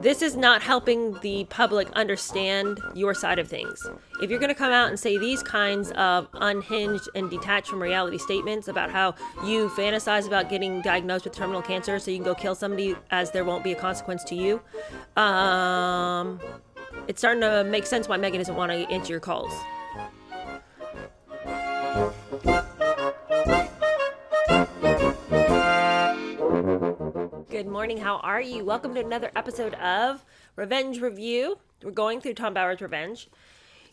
This is not helping the public understand your side of things. If you're going to come out and say these kinds of unhinged and detached from reality statements about how you fantasize about getting diagnosed with terminal cancer so you can go kill somebody as there won't be a consequence to you, it's starting to make sense why Megan doesn't want to answer your calls. Good morning, how are you? Welcome to another episode of Revenge Review. We're going through Tom Bower's Revenge.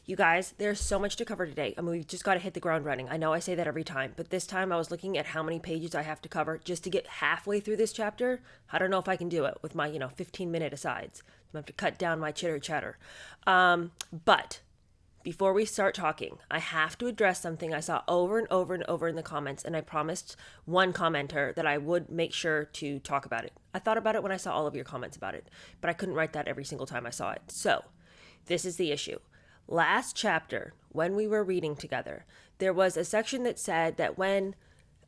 You guys, there's so much to cover today. I mean, we've just got to hit the ground running. I know I say that every time, but this time I was looking at how many pages I have to cover just to get halfway through this chapter. I don't know if I can do it with my, 15-minute asides. I'm going to have to cut down my chitter. But before we start talking, I have to address something I saw over and over and over in the comments, and I promised one commenter that I would make sure to talk about it. I thought about it when I saw all of your comments about it, but I couldn't write that every single time I saw it. So, this is the issue. Last chapter, when we were reading together, there was a section that said that when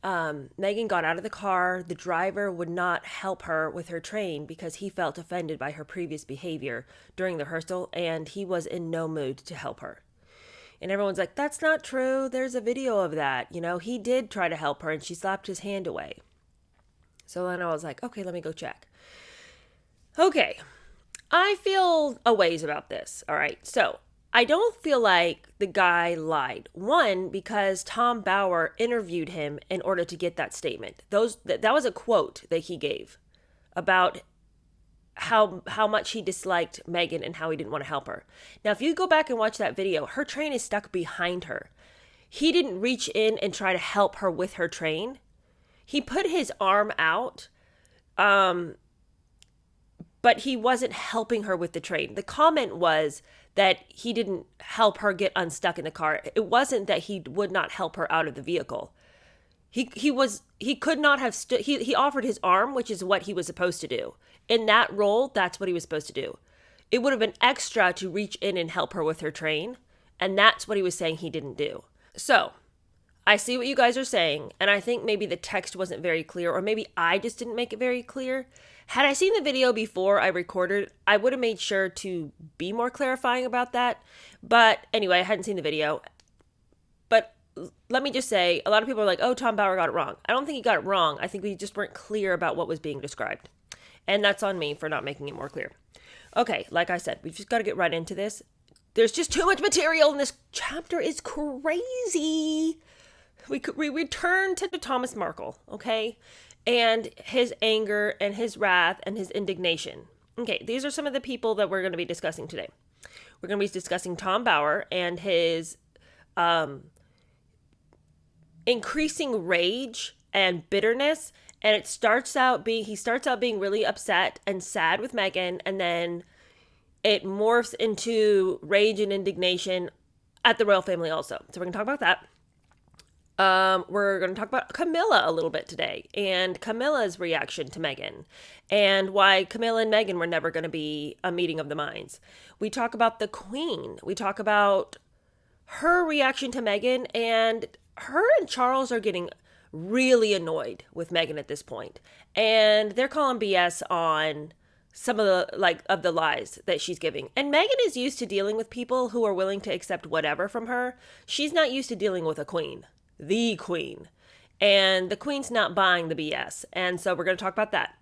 Megan got out of the car, the driver would not help her with her train because he felt offended by her previous behavior during the rehearsal, and he was in no mood to help her. And everyone's like, that's not true. There's a video of that. He did try to help her and she slapped his hand away. So then I was like, okay, let me go check. Okay, I feel a ways about this. All right, so I don't feel like the guy lied. One, because Tom Bower interviewed him in order to get that statement. That was a quote that he gave about how much he disliked Megan and how he didn't want to help her. Now, if you go back and watch that video, her train is stuck behind her. He didn't reach in and try to help her with her train. He put his arm out, but he wasn't helping her with the train. The comment was that he didn't help her get unstuck in the car. It wasn't that he would not help her out of the vehicle. He could not have stood. He offered his arm, which is what he was supposed to do. In that role, that's what he was supposed to do. It would have been extra to reach in and help her with her train, and that's what he was saying he didn't do. So, I see what you guys are saying, and I think maybe the text wasn't very clear, or maybe I just didn't make it very clear. Had I seen the video before I recorded, I would have made sure to be more clarifying about that. But anyway, I hadn't seen the video. But let me just say, a lot of people are like, oh, Tom Bower got it wrong. I don't think he got it wrong. I think we just weren't clear about what was being described. And that's on me for not making it more clear. Okay, like I said, we've just got to get right into this. There's just too much material, and this chapter is crazy. We return to Thomas Markle, okay? And his anger and his wrath and his indignation. Okay, these are some of the people that we're going to be discussing today. We're going to be discussing Tom Bower and his increasing rage and bitterness. And he starts out being really upset and sad with Megan, and then it morphs into rage and indignation at the royal family also. So we're going to talk about that. We're going to talk about Camilla a little bit today, and Camilla's reaction to Megan, and why Camilla and Megan were never going to be a meeting of the minds. We talk about the Queen. We talk about her reaction to Megan, and her and Charles are getting really annoyed with Megan at this point, and they're calling BS on some of the lies that she's giving. And Megan is used to dealing with people who are willing to accept whatever from her. She's not used to dealing with a queen, the queen, and the queen's not buying the BS. And so we're going to talk about that,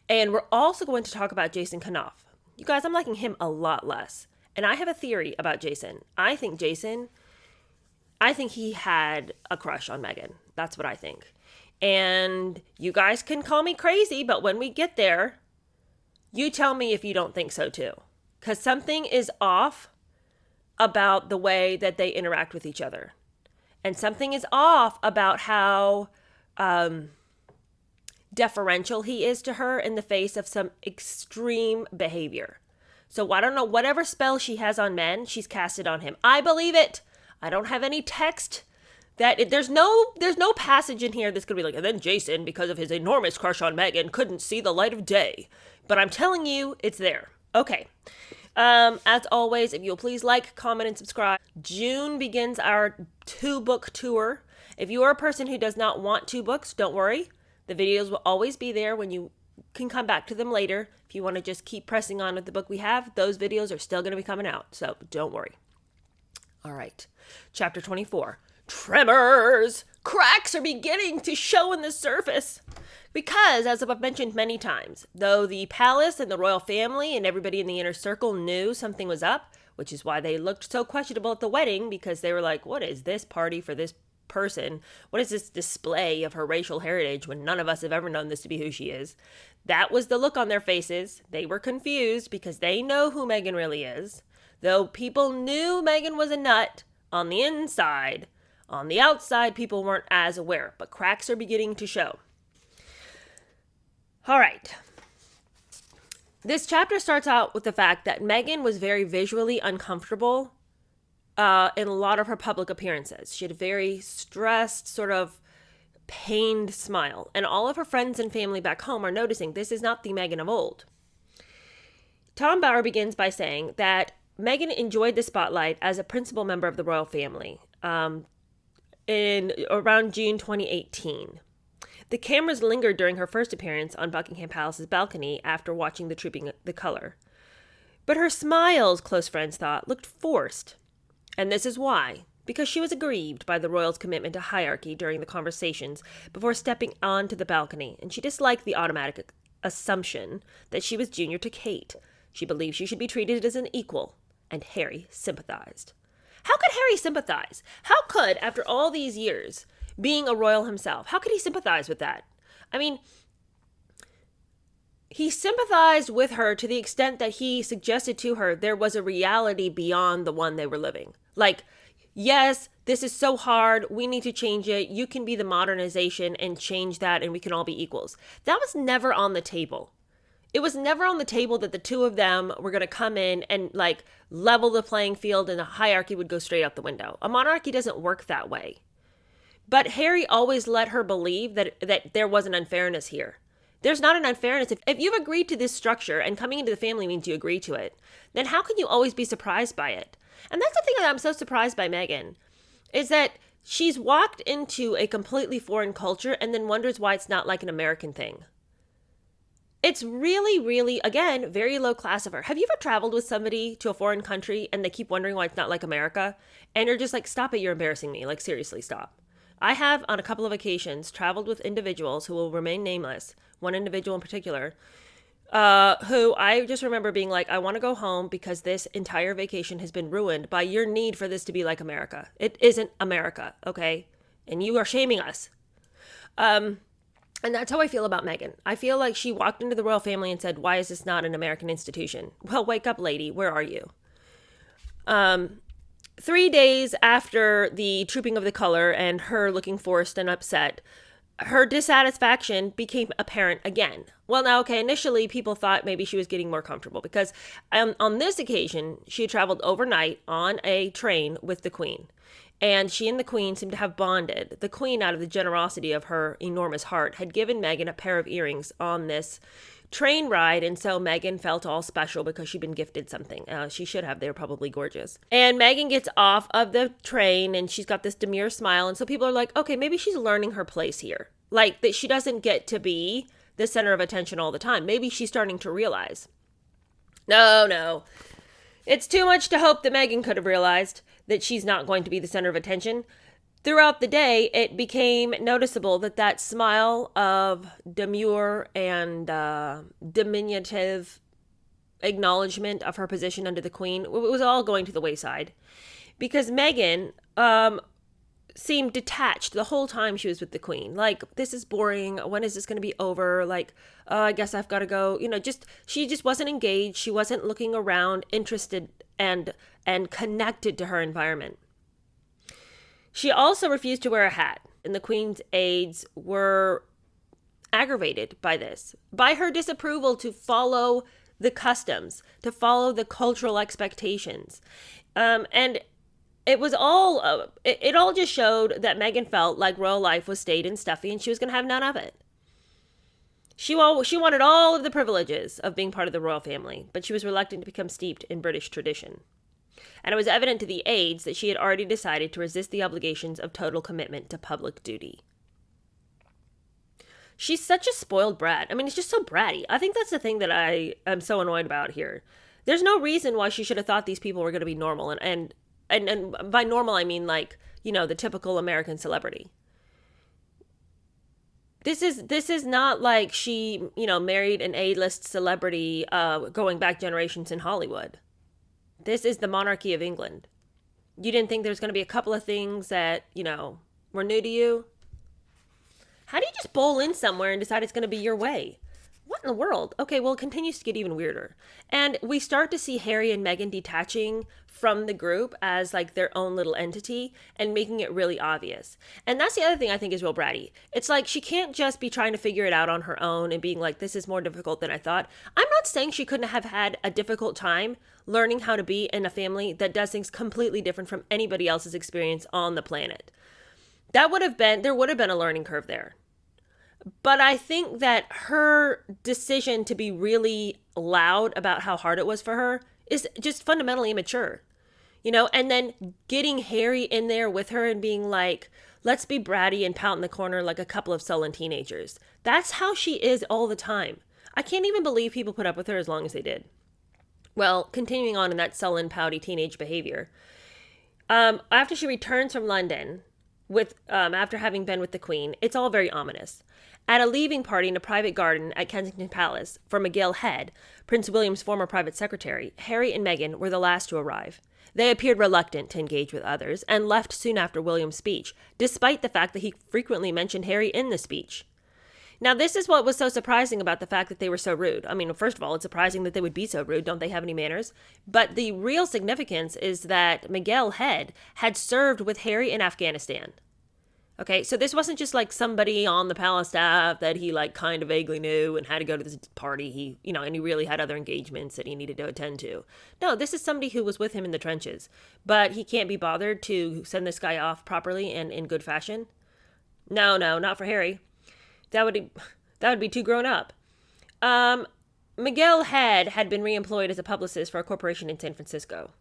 and we're also going to talk about Jason Kanoff. You guys, I'm liking him a lot less, and I have a theory about Jason. I think he had a crush on Megan. That's what I think. And you guys can call me crazy, but when we get there, you tell me if you don't think so too. Because something is off about the way that they interact with each other. And something is off about how deferential he is to her in the face of some extreme behavior. So I don't know, whatever spell she has on men, she's casted on him. I believe it. I don't have any text there's no passage in here that's gonna be like, and then Jason, because of his enormous crush on Megan, couldn't see the light of day. But I'm telling you, it's there. Okay. As always, if you'll please like, comment, and subscribe. June begins our 2-book tour. If you are a person who does not want 2 books, don't worry. The videos will always be there when you can come back to them later. If you want to just keep pressing on with the book we have, those videos are still going to be coming out. So don't worry. All right. Chapter 24. Tremors! Cracks are beginning to show in the surface. Because, as I've mentioned many times, though the palace and the royal family and everybody in the inner circle knew something was up, which is why they looked so questionable at the wedding, because they were like, what is this party for this person? What is this display of her racial heritage when none of us have ever known this to be who she is? That was the look on their faces. They were confused because they know who Meghan really is. Though people knew Meghan was a nut on the inside, on the outside, people weren't as aware, but cracks are beginning to show. All right. This chapter starts out with the fact that Meghan was very visually uncomfortable in a lot of her public appearances. She had a very stressed, sort of pained smile. And all of her friends and family back home are noticing this is not the Meghan of old. Tom Bower begins by saying that Meghan enjoyed the spotlight as a principal member of the royal family in around June 2018. The cameras lingered during her first appearance on Buckingham Palace's balcony after watching the Trooping the Colour. But her smiles, close friends thought, looked forced. And this is why. Because she was aggrieved by the royals' commitment to hierarchy during the conversations before stepping onto the balcony, and she disliked the automatic assumption that she was junior to Kate. She believed she should be treated as an equal, and Harry sympathized. How could Harry sympathize? How could, after all these years, being a royal himself, how could he sympathize with that? I mean, he sympathized with her to the extent that he suggested to her there was a reality beyond the one they were living. Like, yes, this is so hard. We need to change it. You can be the modernization and change that, and we can all be equals. That was never on the table. It was never on the table that the two of them were going to come in and like level the playing field and the hierarchy would go straight out the window. A monarchy doesn't work that way. But Harry always let her believe that there was an unfairness here. There's not an unfairness. If you've agreed to this structure and coming into the family means you agree to it, then how can you always be surprised by it? And that's the thing that I'm so surprised by Meghan, is that she's walked into a completely foreign culture and then wonders why it's not like an American thing. It's really, really, again, very low class of her. Have you ever traveled with somebody to a foreign country and they keep wondering why it's not like America? And you're just like, stop it, you're embarrassing me. Like, seriously, stop. I have, on a couple of occasions, traveled with individuals who will remain nameless, one individual in particular, who I just remember being like, I want to go home because this entire vacation has been ruined by your need for this to be like America. It isn't America, okay? And you are shaming us. And that's how I feel about Meghan. I feel like she walked into the royal family and said, why is this not an American institution? Well, wake up, lady. Where are you? 3 days after the Trooping of the Colour and her looking forced and upset, her dissatisfaction became apparent again. Well, now, okay, initially people thought maybe she was getting more comfortable because on this occasion, she had traveled overnight on a train with the Queen. And she and the Queen seemed to have bonded. The Queen, out of the generosity of her enormous heart, had given Meghan a pair of earrings on this train ride, and so Meghan felt all special because she'd been gifted something. She should have. They were probably gorgeous. And Meghan gets off of the train, and she's got this demure smile, and so people are like, okay, maybe she's learning her place here. Like, that she doesn't get to be the center of attention all the time. Maybe she's starting to realize. No. It's too much to hope that Meghan could have realized that she's not going to be the center of attention. Throughout the day, it became noticeable that smile of demure and diminutive acknowledgement of her position under the Queen was all going to the wayside. Because Meghan seemed detached the whole time she was with the Queen. Like, this is boring. When is this going to be over? Like, I guess I've got to go. You know, she just wasn't engaged. She wasn't looking around, interested and connected to her environment. She also refused to wear a hat, and the Queen's aides were aggravated by this, by her disapproval to follow the customs, to follow the cultural expectations. And it was all, it all just showed that Meghan felt like royal life was staid and stuffy, and she was going to have none of it. She wanted all of the privileges of being part of the royal family, but she was reluctant to become steeped in British tradition. And it was evident to the aides that she had already decided to resist the obligations of total commitment to public duty. She's such a spoiled brat. I mean, it's just so bratty. I think that's the thing that I am so annoyed about here. There's no reason why she should have thought these people were going to be normal, and by normal I mean like, you know, the typical American celebrity. This is not like she, you know, married an A-list celebrity going back generations in Hollywood. This is the monarchy of England. You didn't think there's going to be a couple of things that, you know, were new to you? How do you just bowl in somewhere and decide it's going to be your way? What in the world? Okay, well, it continues to get even weirder. And we start to see Harry and Meghan detaching from the group as like their own little entity and making it really obvious. And that's the other thing I think is real bratty. It's like she can't just be trying to figure it out on her own and being like, this is more difficult than I thought. I'm not saying she couldn't have had a difficult time learning how to be in a family that does things completely different from anybody else's experience on the planet. There would have been a learning curve there. But I think that her decision to be really loud about how hard it was for her is just fundamentally immature. You know, and then getting Harry in there with her and being like, let's be bratty and pout in the corner like a couple of sullen teenagers. That's how she is all the time. I can't even believe people put up with her as long as they did. Well, continuing on in that sullen, pouty teenage behavior. After she returns from London, after having been with the Queen, it's all very ominous. At a leaving party in a private garden at Kensington Palace for Miguel Head, Prince William's former private secretary, Harry and Meghan were the last to arrive. They appeared reluctant to engage with others and left soon after William's speech, despite the fact that he frequently mentioned Harry in the speech. Now, this is what was so surprising about the fact that they were so rude. I mean, first of all, it's surprising that they would be so rude. Don't they have any manners? But the real significance is that Miguel Head had served with Harry in Afghanistan. Okay, so this wasn't just like somebody on the palace staff that he like kind of vaguely knew and had to go to this party. And he really had other engagements that he needed to attend to. No, this is somebody who was with him in the trenches, but he can't be bothered to send this guy off properly and in good fashion. No, not for Harry. That would be too grown up. Miguel Head had been reemployed as a publicist for a corporation in San Francisco.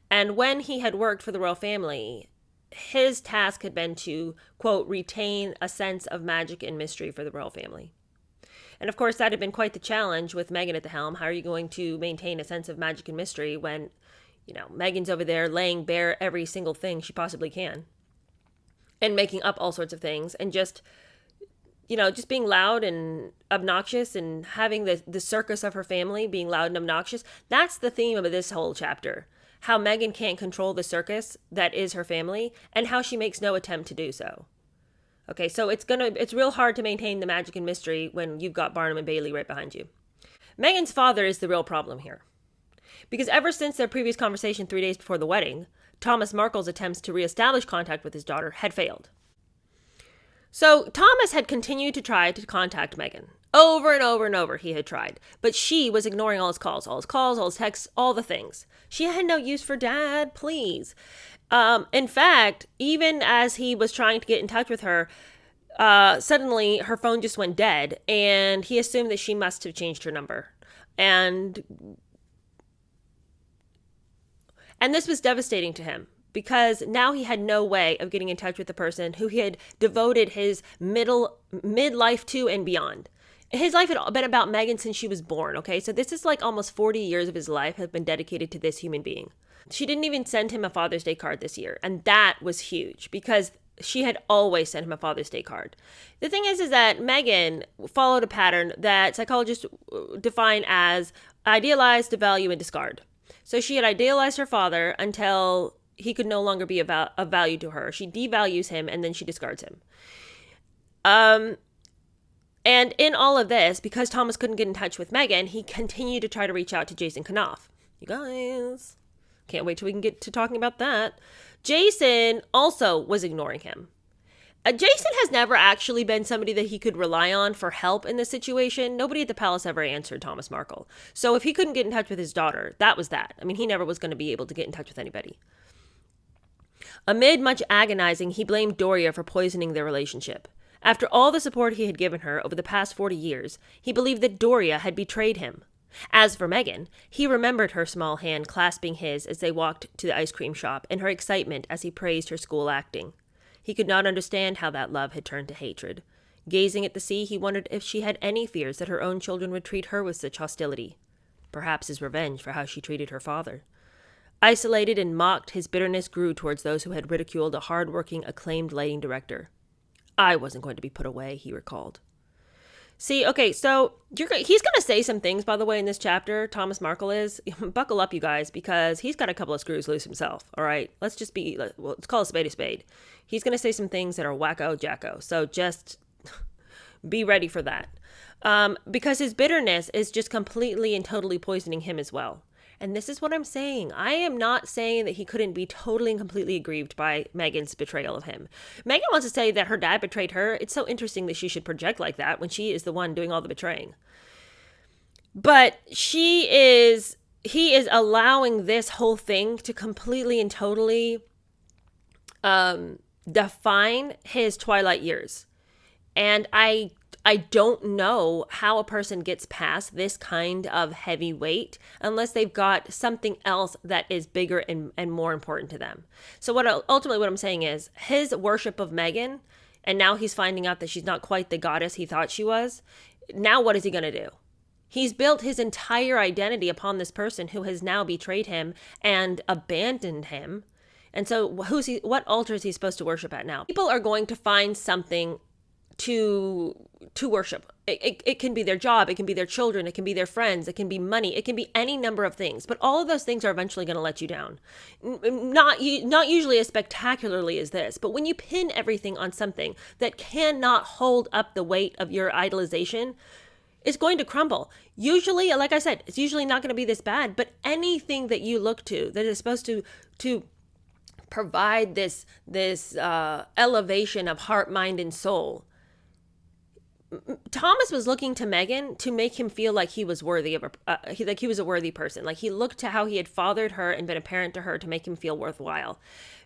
And when he had worked for the royal family, his task had been to, quote, retain a sense of magic and mystery for the royal family. And of course, that had been quite the challenge with Meghan at the helm. How are you going to maintain a sense of magic and mystery when, Meghan's over there laying bare every single thing she possibly can and making up all sorts of things and just being loud and obnoxious and having the circus of her family being loud and obnoxious. That's the theme of this whole chapter. How Meghan can't control the circus that is her family and how she makes no attempt to do so. Okay, so it's real hard to maintain the magic and mystery when you've got Barnum and Bailey right behind you. Meghan's father is the real problem here. Because ever since their previous conversation 3 days before the wedding, Thomas Markle's attempts to reestablish contact with his daughter had failed. So Thomas had continued to try to contact Meghan. Over and over and over he had tried. But she was ignoring all his calls, all his texts, all the things. She had no use for Dad, please. In fact, even as he was trying to get in touch with her, suddenly her phone just went dead, and he assumed that she must have changed her number. And this was devastating to him, because now he had no way of getting in touch with the person who he had devoted his midlife to and beyond. His life had been about Meghan since she was born, okay? So this is like almost 40 years of his life have been dedicated to this human being. She didn't even send him a Father's Day card this year, and that was huge because she had always sent him a Father's Day card. The thing is that Meghan followed a pattern that psychologists define as idealize, devalue, and discard. So she had idealized her father until he could no longer be of value to her. She devalues him, and then she discards him. And in all of this, because Thomas couldn't get in touch with Meghan, he continued to try to reach out to Jason Knopf. You guys, can't wait till we can get to talking about that. Jason also was ignoring him. Jason has never actually been somebody that he could rely on for help in this situation. Nobody at the palace ever answered Thomas Markle. So if he couldn't get in touch with his daughter, that was that. I mean, he never was going to be able to get in touch with anybody. Amid much agonizing, he blamed Doria for poisoning their relationship. After all the support he had given her over the past 40 years, he believed that Doria had betrayed him. As for Meghan, he remembered her small hand clasping his as they walked to the ice cream shop and her excitement as he praised her school acting. He could not understand how that love had turned to hatred. Gazing at the sea, he wondered if she had any fears that her own children would treat her with such hostility. Perhaps as revenge for how she treated her father. Isolated and mocked, his bitterness grew towards those who had ridiculed a hard-working, acclaimed lighting director. I wasn't going to be put away, he recalled. See, okay, so he's going to say some things, by the way, in this chapter, Thomas Markle is. Buckle up, you guys, because he's got a couple of screws loose himself, all right? Let's call a spade a spade. He's going to say some things that are wacko jacko, so just be ready for that. Because his bitterness is just completely and totally poisoning him as well. And this is what I'm saying. I am not saying that he couldn't be totally and completely aggrieved by Megan's betrayal of him. Megan wants to say that her dad betrayed her. It's so interesting that she should project like that when she is the one doing all the betraying. But he is allowing this whole thing to completely and totally define his twilight years. And I don't know how a person gets past this kind of heavy weight unless they've got something else that is bigger and more important to them. So ultimately what I'm saying is his worship of Megan, and now he's finding out that she's not quite the goddess he thought she was. Now what is he going to do? He's built his entire identity upon this person who has now betrayed him and abandoned him. And so what altar is he supposed to worship at now? People are going to find something to worship. It can be their job, it can be their children, it can be their friends, it can be money, it can be any number of things. But all of those things are eventually going to let you down. Not usually as spectacularly as this, but when you pin everything on something that cannot hold up the weight of your idolization, it's going to crumble. Usually, like I said, it's usually not going to be this bad, but anything that you look to that is supposed to provide this elevation of heart, mind, and soul. Thomas was looking to Megan to make him feel like he was worthy of like he was a worthy person. Like he looked to how he had fathered her and been a parent to her to make him feel worthwhile.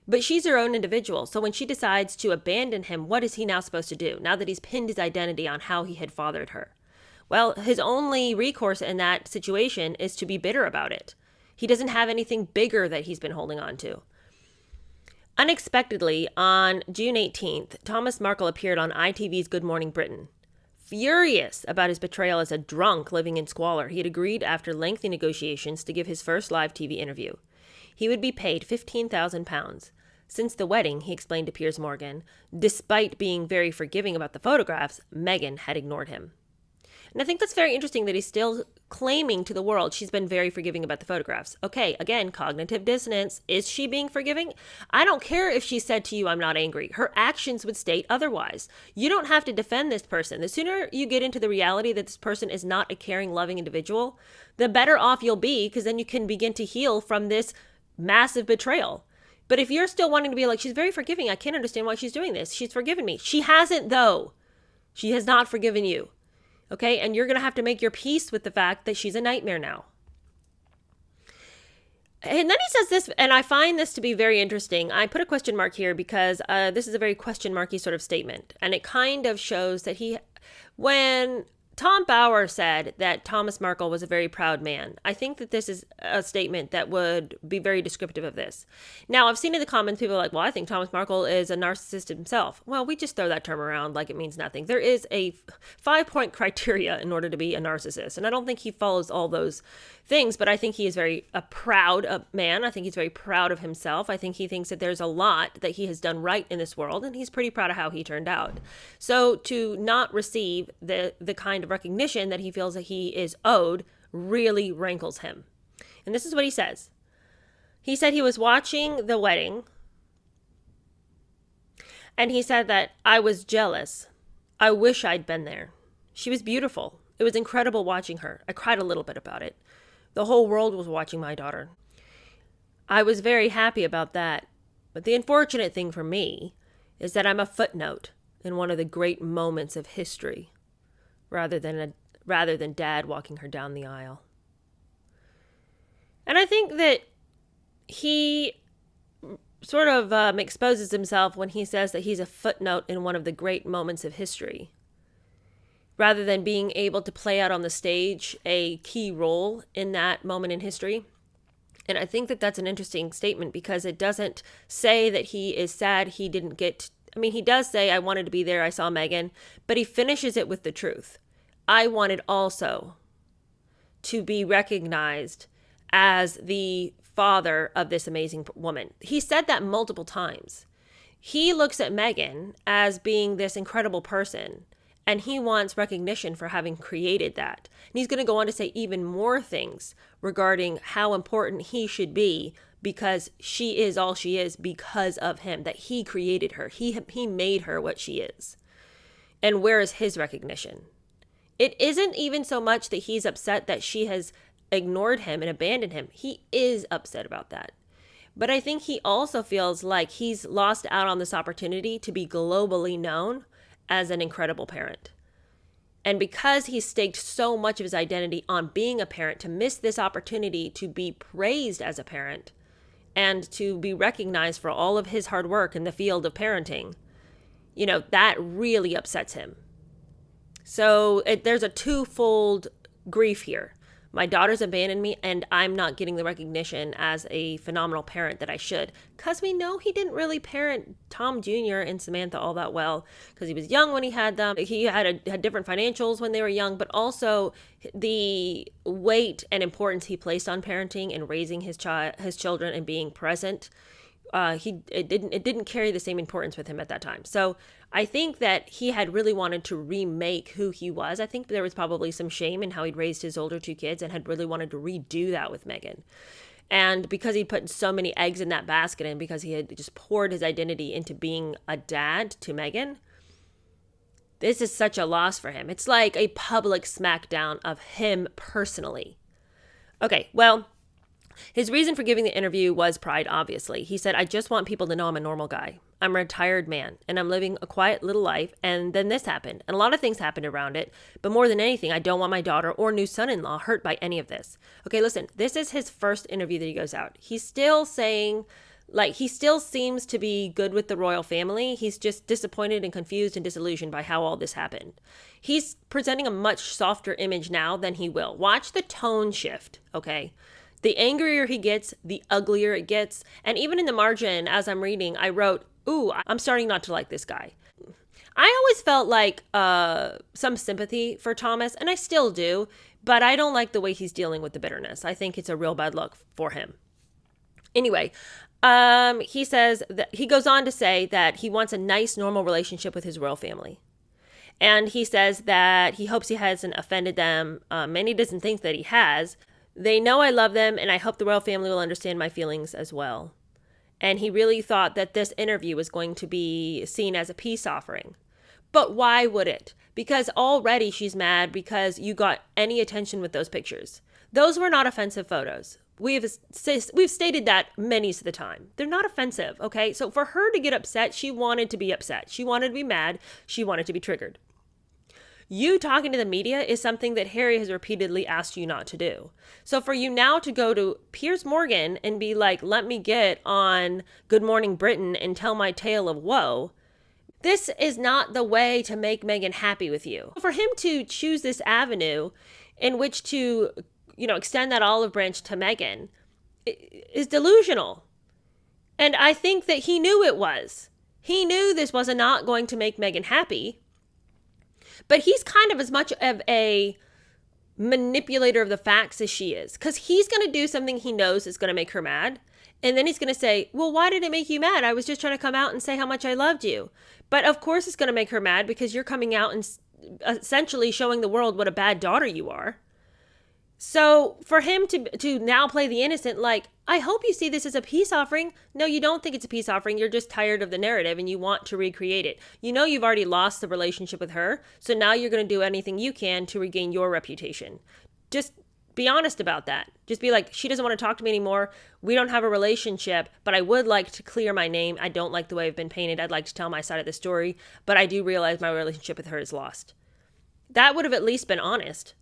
But she's her own individual. So when she decides to abandon him, what is he now supposed to do now that he's pinned his identity on how he had fathered her? Well, his only recourse in that situation is to be bitter about it. He doesn't have anything bigger that he's been holding on to. Unexpectedly, on June 18th, Thomas Markle appeared on ITV's Good Morning Britain. Furious about his betrayal as a drunk living in squalor, he had agreed after lengthy negotiations to give his first live TV interview. He would be paid £15,000. Since the wedding, he explained to Piers Morgan, despite being very forgiving about the photographs, Meghan had ignored him. And I think that's very interesting that he's still claiming to the world she's been very forgiving about the photographs. Okay, again, cognitive dissonance. Is she being forgiving? I don't care if she said to you, I'm not angry. Her actions would state otherwise. You don't have to defend this person. The sooner you get into the reality that this person is not a caring, loving individual, the better off you'll be, because then you can begin to heal from this massive betrayal. But if you're still wanting to be like, she's very forgiving, I can't understand why she's doing this. She's forgiven me. She hasn't, though. She has not forgiven you. Okay, and you're going to have to make your peace with the fact that she's a nightmare now. And then he says this, and I find this to be very interesting. I put a question mark here because this is a very question marky sort of statement. And it kind of shows that when Tom Bauer said that Thomas Markle was a very proud man, I think that this is a statement that would be very descriptive of this. Now, I've seen in the comments, people are like, well, I think Thomas Markle is a narcissist himself. Well, we just throw that term around like it means nothing. There is a 5-point criteria in order to be a narcissist. And I don't think he follows all those things, but I think he is a proud man. I think he's very proud of himself. I think he thinks that there's a lot that he has done right in this world, and he's pretty proud of how he turned out. So to not receive the kind of recognition that he feels that he is owed really rankles him. And this is what he says. He said he was watching the wedding, and he said that I was jealous. I wish I'd been there. She was beautiful. It was incredible watching her. I cried a little bit about it. The whole world was watching my daughter. I was very happy about that. But the unfortunate thing for me is that I'm a footnote in one of the great moments of history, rather than Dad walking her down the aisle. And I think that he sort of exposes himself when he says that he's a footnote in one of the great moments of history, rather than being able to play out on the stage a key role in that moment in history. And I think that that's an interesting statement because it doesn't say that he is sad he didn't get I mean, he does say, I wanted to be there, I saw Megan, but he finishes it with the truth. I wanted also to be recognized as the father of this amazing woman. He said that multiple times. He looks at Megan as being this incredible person, and he wants recognition for having created that. And he's going to go on to say even more things regarding how important he should be, because she is all she is because of him, that he created her. He made her what she is. And where is his recognition? It isn't even so much that he's upset that she has ignored him and abandoned him. He is upset about that. But I think he also feels like he's lost out on this opportunity to be globally known as an incredible parent. And because he staked so much of his identity on being a parent, to miss this opportunity to be praised as a parent and to be recognized for all of his hard work in the field of parenting, that really upsets him. So there's a twofold grief here. My daughter's abandoned me, and I'm not getting the recognition as a phenomenal parent that I should. Because we know he didn't really parent Tom Jr. and Samantha all that well, because he was young when he had them. He had different financials when they were young, but also the weight and importance he placed on parenting and raising his children and being present. It didn't carry the same importance with him at that time. So I think that he had really wanted to remake who he was. I think there was probably some shame in how he'd raised his older two kids and had really wanted to redo that with Megan. And because he put so many eggs in that basket, and because he had just poured his identity into being a dad to Megan, this is such a loss for him. It's like a public smackdown of him personally. Okay, well, his reason for giving the interview was pride, obviously. He said, I just want people to know I'm a normal guy. I'm a retired man, and I'm living a quiet little life, and then this happened. And a lot of things happened around it, but more than anything, I don't want my daughter or new son-in-law hurt by any of this. Okay, listen, this is his first interview that he goes out. He's still saying, he still seems to be good with the royal family. He's just disappointed and confused and disillusioned by how all this happened. He's presenting a much softer image now than he will. Watch the tone shift, okay? The angrier he gets, the uglier it gets. And even in the margin, as I'm reading, I wrote, ooh, I'm starting not to like this guy. I always felt like some sympathy for Thomas, and I still do, but I don't like the way he's dealing with the bitterness. I think it's a real bad look for him. Anyway, he says that he goes on to say that he wants a nice, normal relationship with his royal family. And he says that he hopes he hasn't offended them, and he doesn't think that he has. They know I love them, and I hope the royal family will understand my feelings as well. And he really thought that this interview was going to be seen as a peace offering. But why would it? Because already she's mad because you got any attention with those pictures. Those were not offensive photos. We've stated that many of the time. They're not offensive, okay? So for her to get upset, she wanted to be upset. She wanted to be mad. She wanted to be triggered. You talking to the media is something that Harry has repeatedly asked you not to do. So for you now to go to Piers Morgan and be like, let me get on Good Morning Britain and tell my tale of woe, this is not the way to make Meghan happy with you. For him to choose this avenue in which to, extend that olive branch to Meghan is delusional. And I think that he knew it was. He knew this was not going to make Meghan happy. But he's kind of as much of a manipulator of the facts as she is. Because he's going to do something he knows is going to make her mad. And then he's going to say, well, why did it make you mad? I was just trying to come out and say how much I loved you. But of course it's going to make her mad because you're coming out and essentially showing the world what a bad daughter you are. So for him to now play the innocent, I hope you see this as a peace offering. No, you don't think it's a peace offering. You're just tired of the narrative and you want to recreate it. You know you've already lost the relationship with her. So now you're going to do anything you can to regain your reputation. Just be honest about that. Just be like, she doesn't want to talk to me anymore. We don't have a relationship, but I would like to clear my name. I don't like the way I've been painted. I'd like to tell my side of the story, but I do realize my relationship with her is lost. That would have at least been honest.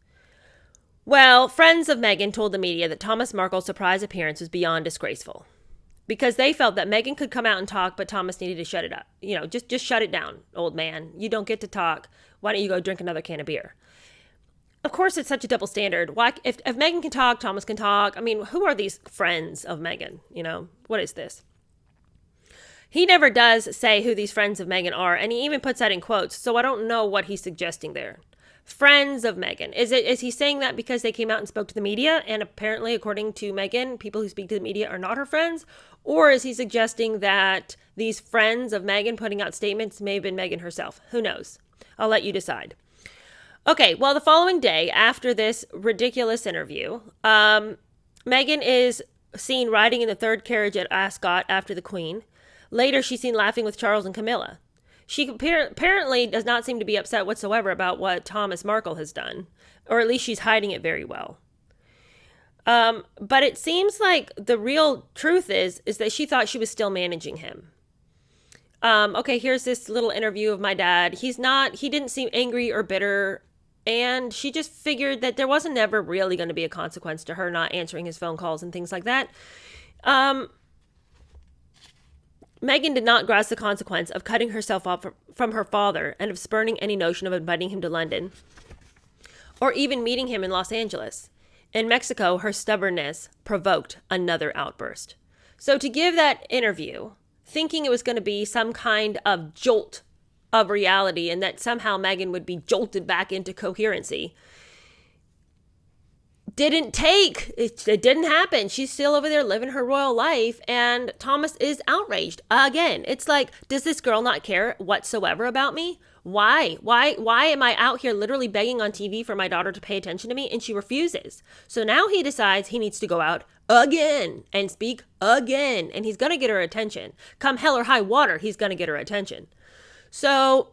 Well, friends of Meghan told the media that Thomas Markle's surprise appearance was beyond disgraceful because they felt that Meghan could come out and talk, but Thomas needed to shut it up. Just shut it down, old man. You don't get to talk. Why don't you go drink another can of beer? Of course, it's such a double standard. Why, if Meghan can talk, Thomas can talk. I mean, who are these friends of Meghan? What is this? He never does say who these friends of Meghan are, and he even puts that in quotes, so I don't know what he's suggesting there. Friends of Meghan. Is he saying that because they came out and spoke to the media, and apparently, according to Meghan, people who speak to the media are not her friends? Or is he suggesting that these friends of Meghan putting out statements may have been Meghan herself? Who knows? I'll let you decide. Okay, well, the following day, after this ridiculous interview, Meghan is seen riding in the third carriage at Ascot after the Queen. Later, she's seen laughing with Charles and Camilla. She apparently does not seem to be upset whatsoever about what Thomas Markle has done, or at least she's hiding it very well. But it seems like the real truth is that she thought she was still managing him. Okay, here's this little interview of my dad. He didn't seem angry or bitter. And she just figured that there wasn't ever really going to be a consequence to her not answering his phone calls and things like that. Meghan did not grasp the consequence of cutting herself off from her father and of spurning any notion of inviting him to London or even meeting him in Los Angeles. In Mexico, her stubbornness provoked another outburst. So to give that interview, thinking it was going to be some kind of jolt of reality and that somehow Meghan would be jolted back into coherency, it didn't happen. She's still over there living her royal life, and Thomas is outraged again. It's like, does this girl not care whatsoever about me? Why am I out here literally begging on TV for my daughter to pay attention to me, and she refuses? So now he decides he needs to go out again and speak again, and he's going to get her attention. Come hell or high water, he's going to get her attention. So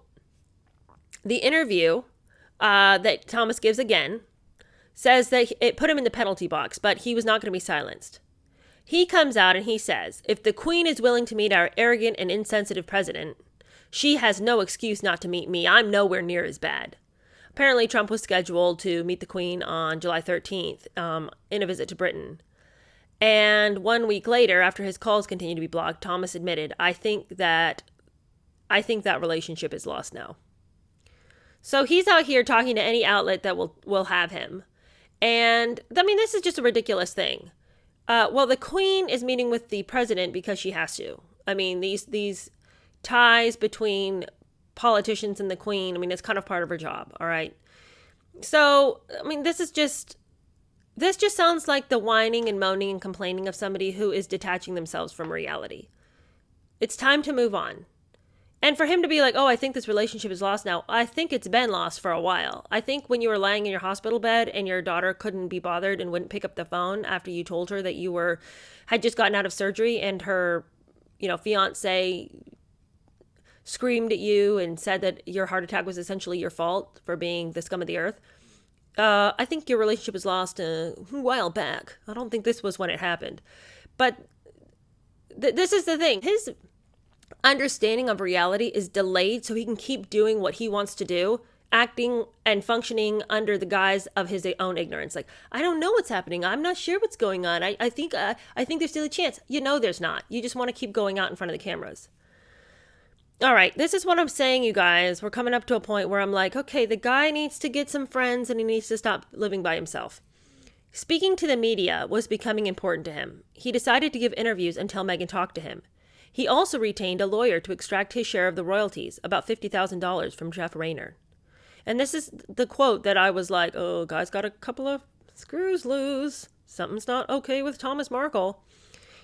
the interview that Thomas gives again says that it put him in the penalty box, but he was not going to be silenced. He comes out and he says, if the Queen is willing to meet our arrogant and insensitive president, she has no excuse not to meet me. I'm nowhere near as bad. Apparently, Trump was scheduled to meet the Queen on July 13th in a visit to Britain. And 1 week later, after his calls continued to be blocked, Thomas admitted, I think that relationship is lost now. So he's out here talking to any outlet that will have him. And I mean, this is just a ridiculous thing. Well, the Queen is meeting with the president because she has to. I mean, these ties between politicians and the Queen, I mean, it's kind of part of her job. All right. So, I mean, this just sounds like the whining and moaning and complaining of somebody who is detaching themselves from reality. It's time to move on. And for him to be like, oh, I think this relationship is lost now. I think it's been lost for a while. I think when you were lying in your hospital bed and your daughter couldn't be bothered and wouldn't pick up the phone after you told her that you had just gotten out of surgery and her, fiance screamed at you and said that your heart attack was essentially your fault for being the scum of the earth. I think your relationship was lost a while back. I don't think this was when it happened. But this is the thing. His understanding of reality is delayed so he can keep doing what he wants to do, acting and functioning under the guise of his own ignorance. Like, I don't know what's happening. I'm not sure what's going on. I think there's still a chance. There's not. You just want to keep going out in front of the cameras. All right, this is what I'm saying, you guys. We're coming up to a point where I'm like, okay, the guy needs to get some friends and he needs to stop living by himself. Speaking to the media was becoming important to him. He decided to give interviews until Meghan talked to him. He also retained a lawyer to extract his share of the royalties, about $50,000 from Jeff Rayner. And this is the quote that I was like, oh, guy's got a couple of screws loose. Something's not okay with Thomas Markle.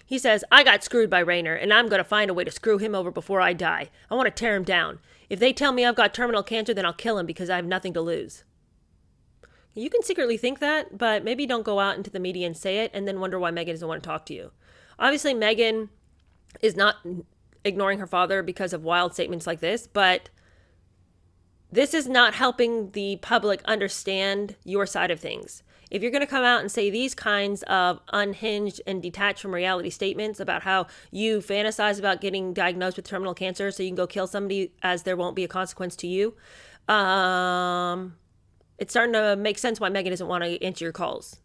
He says, I got screwed by Rayner, and I'm going to find a way to screw him over before I die. I want to tear him down. If they tell me I've got terminal cancer, then I'll kill him because I have nothing to lose. You can secretly think that, but maybe don't go out into the media and say it and then wonder why Meghan doesn't want to talk to you. Obviously, Meghan is not ignoring her father because of wild statements like this, but this is not helping the public understand your side of things. If you're going to come out and say these kinds of unhinged and detached from reality statements about how you fantasize about getting diagnosed with terminal cancer so you can go kill somebody as there won't be a consequence to you, it's starting to make sense why Meghan doesn't want to answer your calls.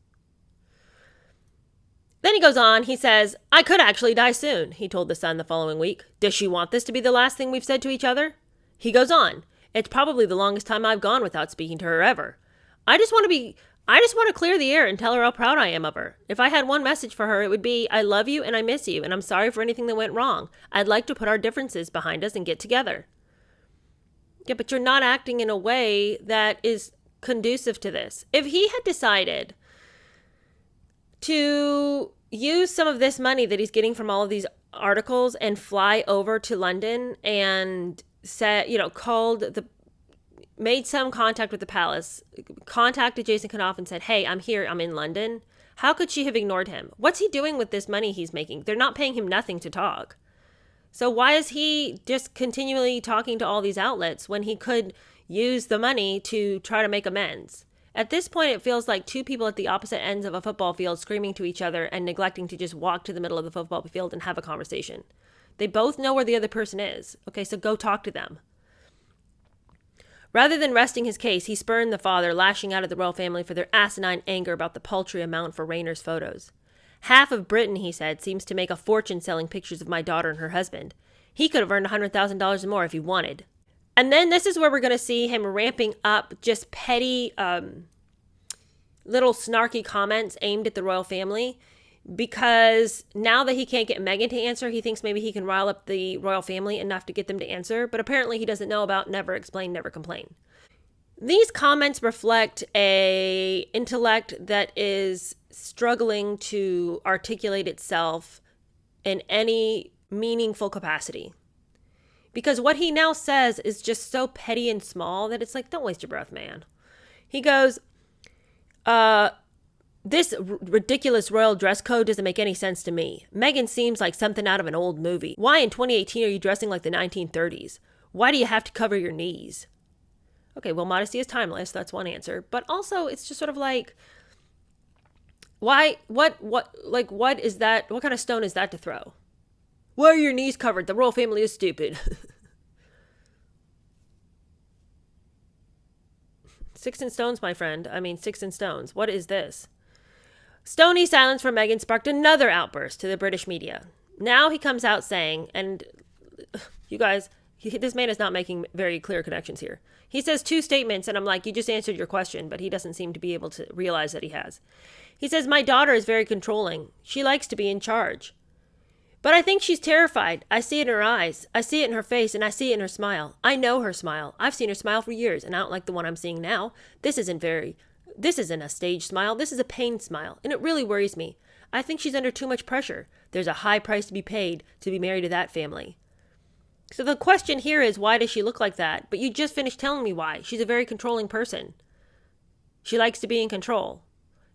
Then he goes on, he says, I could actually die soon, he told The Sun the following week. Does she want this to be the last thing we've said to each other? He goes on, it's probably the longest time I've gone without speaking to her ever. I just want to be I just want to clear the air and tell her how proud I am of her. If I had one message for her, it would be, I love you and I miss you, and I'm sorry for anything that went wrong. I'd like to put our differences behind us and get together. Yeah, but you're not acting in a way that is conducive to this. If he had decided to use some of this money that he's getting from all of these articles and fly over to London and said, made some contact with the palace, contacted Jason Knopf and said, hey, I'm here, I'm in London. How could she have ignored him? What's he doing with this money he's making? They're not paying him nothing to talk. So why is he just continually talking to all these outlets when he could use the money to try to make amends? At this point, it feels like two people at the opposite ends of a football field screaming to each other and neglecting to just walk to the middle of the football field and have a conversation. They both know where the other person is. Okay, so go talk to them. Rather than resting his case, he spurned the father, lashing out at the royal family for their asinine anger about the paltry amount for Rayner's photos. Half of Britain, he said, seems to make a fortune selling pictures of my daughter and her husband. He could have earned $100,000 more if he wanted. And then this is where we're going to see him ramping up just petty, little snarky comments aimed at the royal family. Because now that he can't get Meghan to answer, he thinks maybe he can rile up the royal family enough to get them to answer. But apparently he doesn't know about never explain, never complain. These comments reflect a intellect that is struggling to articulate itself in any meaningful capacity. Because what he now says is just so petty and small that it's like, don't waste your breath, man. He goes, this ridiculous royal dress code doesn't make any sense to me. Meghan seems like something out of an old movie. Why in 2018 are you dressing like the 1930s? Why do you have to cover your knees? Okay, well, modesty is timeless. That's one answer. But also, it's just sort of like, why, what is that? What kind of stone is that to throw? Why are your knees covered? The royal family is stupid. Sticks and stones, my friend. I mean, sticks and stones. What is this? Stony silence from Meghan sparked another outburst to the British media. Now he comes out saying, and you guys, this man is not making very clear connections here. He says two statements, and I'm like, you just answered your question, but he doesn't seem to be able to realize that he has. He says, my daughter is very controlling. She likes to be in charge. But I think she's terrified. I see it in her eyes. I see it in her face, and I see it in her smile. I know her smile. I've seen her smile for years, and I don't like the one I'm seeing now. This isn't a stage smile. This is a pain smile, and it really worries me. I think she's under too much pressure. There's a high price to be paid to be married to that family. So the question here is, why does she look like that? But you just finished telling me why. She's a very controlling person. She likes to be in control.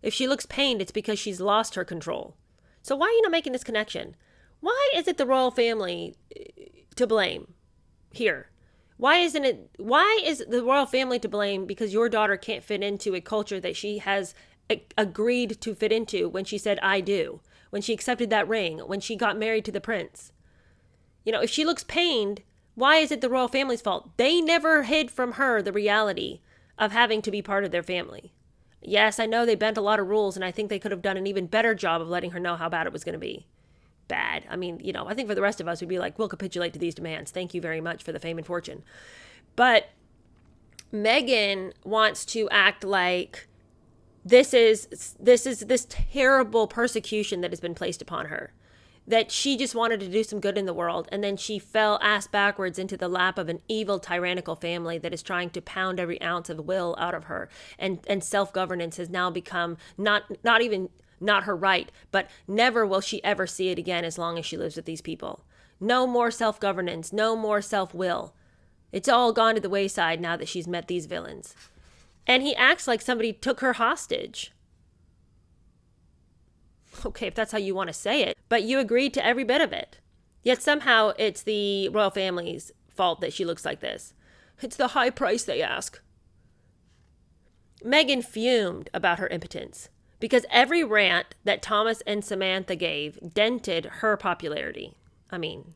If she looks pained, it's because she's lost her control. So why are you not making this connection? Why is it the royal family to blame here? Why is the royal family to blame because your daughter can't fit into a culture that she has agreed to fit into when she said, I do, when she accepted that ring, when she got married to the prince? You know, if she looks pained, why is it the royal family's fault? They never hid from her the reality of having to be part of their family. Yes, I know they bent a lot of rules, and I think they could have done an even better job of letting her know how bad it was going to be. Bad. I mean, I think for the rest of us, we'd be like, we'll capitulate to these demands. Thank you very much for the fame and fortune. But Meghan wants to act like this is this terrible persecution that has been placed upon her. That she just wanted to do some good in the world, and then she fell ass backwards into the lap of an evil, tyrannical family that is trying to pound every ounce of will out of her. And self-governance has now become not her right, but never will she ever see it again as long as she lives with these people. No more self-governance, no more self-will. It's all gone to the wayside now that she's met these villains. And he acts like somebody took her hostage. Okay, if that's how you want to say it, but you agreed to every bit of it. Yet somehow it's the royal family's fault that she looks like this. It's the high price they ask. Meghan fumed about her impotence because every rant that Thomas and Samantha gave dented her popularity. I mean,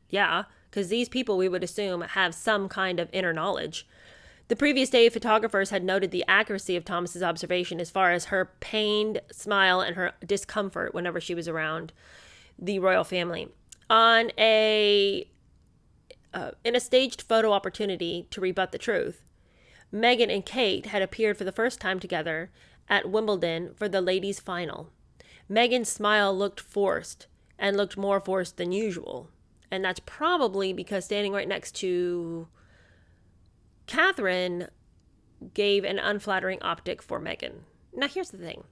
yeah, because these people, we would assume, have some kind of inner knowledge. The previous day, photographers had noted the accuracy of Thomas's observation as far as her pained smile and her discomfort whenever she was around the royal family. In a staged photo opportunity to rebut the truth, Meghan and Kate had appeared for the first time together at Wimbledon for the ladies' final. Meghan's smile looked forced and looked more forced than usual. And that's probably because standing right next to Catherine gave an unflattering optic for Meghan. Now, here's the thing.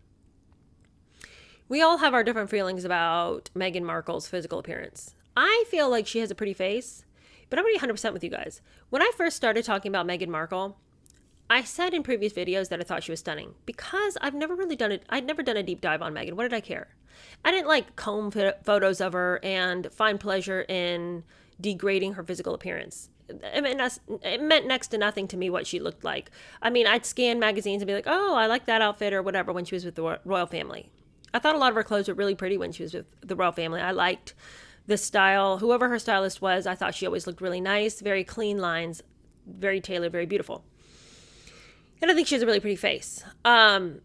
We all have our different feelings about Meghan Markle's physical appearance. I feel like she has a pretty face, but I'm going to be 100% with you guys. When I first started talking about Meghan Markle, I said in previous videos that I thought she was stunning because I've never really done it. I'd never done a deep dive on Meghan. What did I care? I didn't like comb photos of her and find pleasure in degrading her physical appearance. It meant next to nothing to me what she looked like. I mean, I'd scan magazines and be like, oh, I like that outfit or whatever when she was with the royal family. I thought a lot of her clothes were really pretty when she was with the royal family. I liked the style. Whoever her stylist was, I thought she always looked really nice, very clean lines, very tailored, very beautiful. And I think she has a really pretty face. Her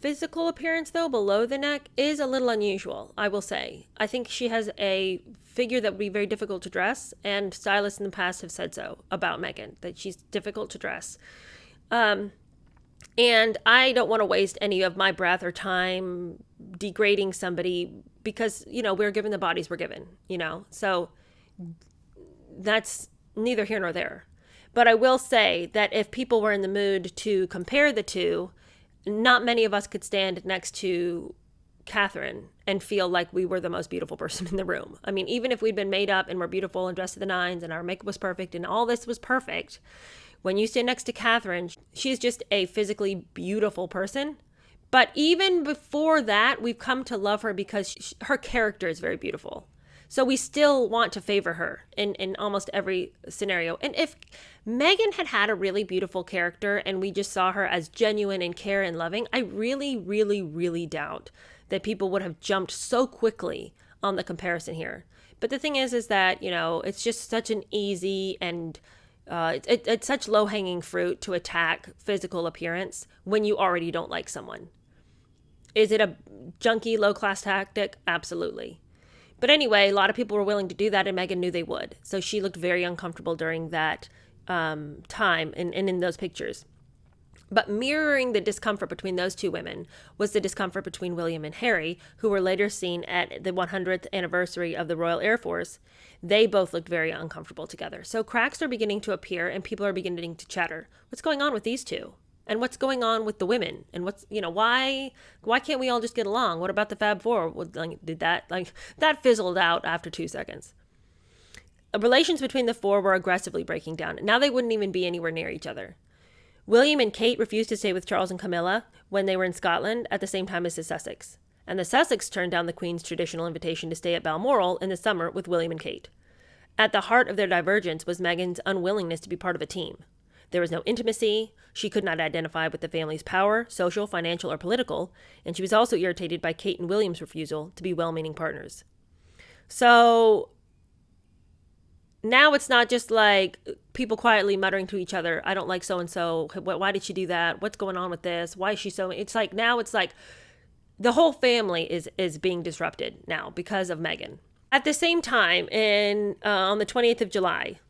physical appearance, though, below the neck is a little unusual, I will say. I think she has a figure that would be very difficult to dress, and stylists in the past have said so about Meghan, that she's difficult to dress. And I don't want to waste any of my breath or time degrading somebody because, we're given the bodies we're given, So that's neither here nor there. But I will say that if people were in the mood to compare the two, not many of us could stand next to Catherine and feel like we were the most beautiful person in the room. I mean, even if we'd been made up and we're beautiful and dressed to the nines and our makeup was perfect and all this was perfect, when you stand next to Catherine, she's just a physically beautiful person. But even before that, we've come to love her because her character is very beautiful. So we still want to favor her in almost every scenario. And if Meghan had had a really beautiful character and we just saw her as genuine and care and loving, I really, really, really doubt that people would have jumped so quickly on the comparison here. But the thing is that, it's just such an easy and it's such low-hanging fruit to attack physical appearance when you already don't like someone. Is it a junky, low-class tactic? Absolutely. But anyway, a lot of people were willing to do that, and Meghan knew they would. So she looked very uncomfortable during that time and in those pictures. But mirroring the discomfort between those two women was the discomfort between William and Harry, who were later seen at the 100th anniversary of the Royal Air Force. They both looked very uncomfortable together. So cracks are beginning to appear, and people are beginning to chatter. What's going on with these two? And what's going on with the women? And why can't we all just get along? What about the Fab Four? That fizzled out after 2 seconds. Relations between the four were aggressively breaking down. Now they wouldn't even be anywhere near each other. William and Kate refused to stay with Charles and Camilla when they were in Scotland at the same time as the Sussex. And the Sussex turned down the Queen's traditional invitation to stay at Balmoral in the summer with William and Kate. At the heart of their divergence was Meghan's unwillingness to be part of a team. There was no intimacy, she could not identify with the family's power, social, financial, or political, and she was also irritated by Kate and William's refusal to be well-meaning partners. So now it's not just like people quietly muttering to each other, I don't like so-and-so, why did she do that, what's going on with this, why is she so... It's like the whole family is being disrupted now because of Meghan. At the same time, on the 28th of July,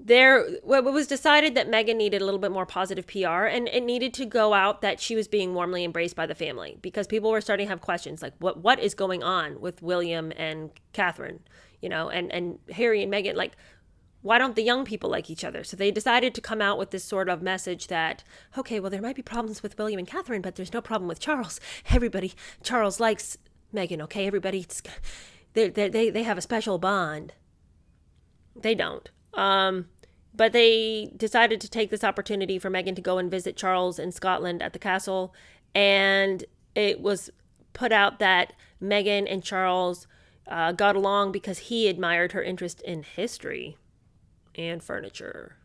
it was decided that Meghan needed a little bit more positive PR, and it needed to go out that she was being warmly embraced by the family because people were starting to have questions like, what is going on with William and Catherine, and Harry and Meghan, like, why don't the young people like each other? So they decided to come out with this sort of message that, okay, well, there might be problems with William and Catherine, but there's no problem with Charles. Charles likes Meghan, okay? Everybody, they have a special bond. They don't. But they decided to take this opportunity for Meghan to go and visit Charles in Scotland at the castle. And it was put out that Meghan and Charles got along because he admired her interest in history and furniture.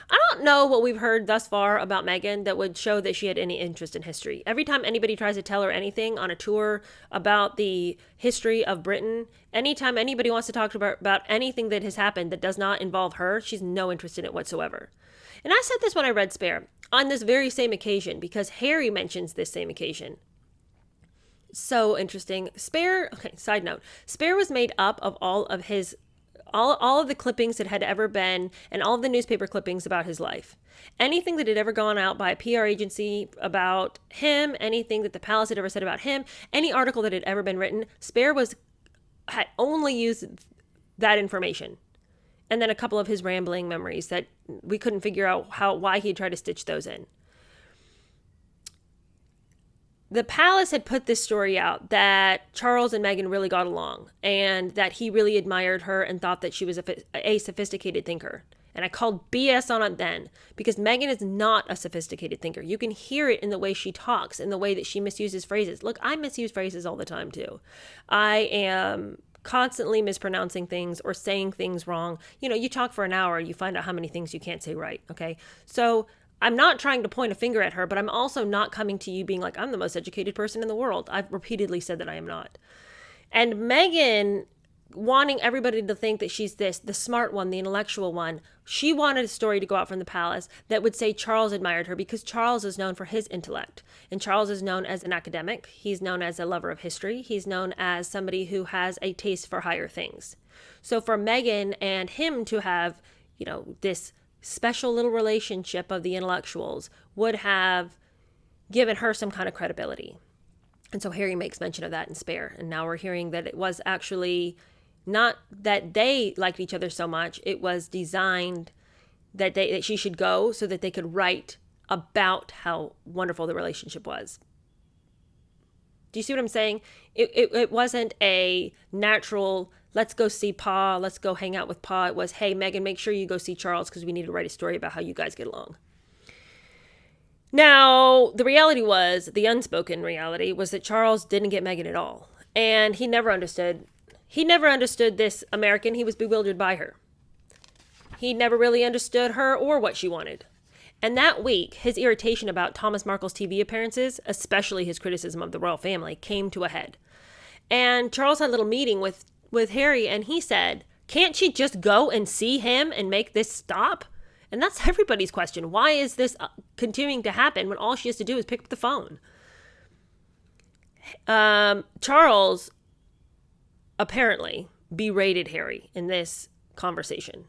I don't know what we've heard thus far about Meghan that would show that she had any interest in history. Every time anybody tries to tell her anything on a tour about the history of Britain, anytime anybody wants to talk to her about anything that has happened that does not involve her, she's no interest in it whatsoever. And I said this when I read Spare, on this very same occasion, because Harry mentions this same occasion. So interesting. Spare, okay, side note. Spare was made up of all of his all of the clippings that had ever been, and all of the newspaper clippings about his life. Anything that had ever gone out by a PR agency about him, anything that the palace had ever said about him, any article that had ever been written, Spare had only used that information. And then a couple of his rambling memories that we couldn't figure out why he tried to stitch those in. The palace had put this story out that Charles and Meghan really got along and that he really admired her and thought that she was a sophisticated thinker. And I called BS on it then because Meghan is not a sophisticated thinker. You can hear it in the way she talks, in the way that she misuses phrases. Look, I misuse phrases all the time too. I am constantly mispronouncing things or saying things wrong. You talk for an hour, you find out how many things you can't say right. Okay. So I'm not trying to point a finger at her, but I'm also not coming to you being like, I'm the most educated person in the world. I've repeatedly said that I am not. And Meghan, wanting everybody to think that she's the smart one, the intellectual one, she wanted a story to go out from the palace that would say Charles admired her because Charles is known for his intellect. And Charles is known as an academic. He's known as a lover of history. He's known as somebody who has a taste for higher things. So for Meghan and him to have, this special little relationship of the intellectuals would have given her some kind of credibility. And so Harry makes mention of that in Spare. And now we're hearing that it was actually not that they liked each other so much. It was designed that she should go so that they could write about how wonderful the relationship was. Do you see what I'm saying? It wasn't a natural, let's go see Pa, let's go hang out with Pa. It was, hey, Meghan, make sure you go see Charles because we need to write a story about how you guys get along. Now, the unspoken reality was that Charles didn't get Meghan at all. And he never understood this American. He was bewildered by her. He never really understood her or what she wanted. And that week, his irritation about Thomas Markle's TV appearances, especially his criticism of the royal family, came to a head. And Charles had a little meeting with Harry, and he said, can't she just go and see him and make this stop? And that's everybody's question. Why is this continuing to happen when all she has to do is pick up the phone? Charles apparently berated Harry in this conversation.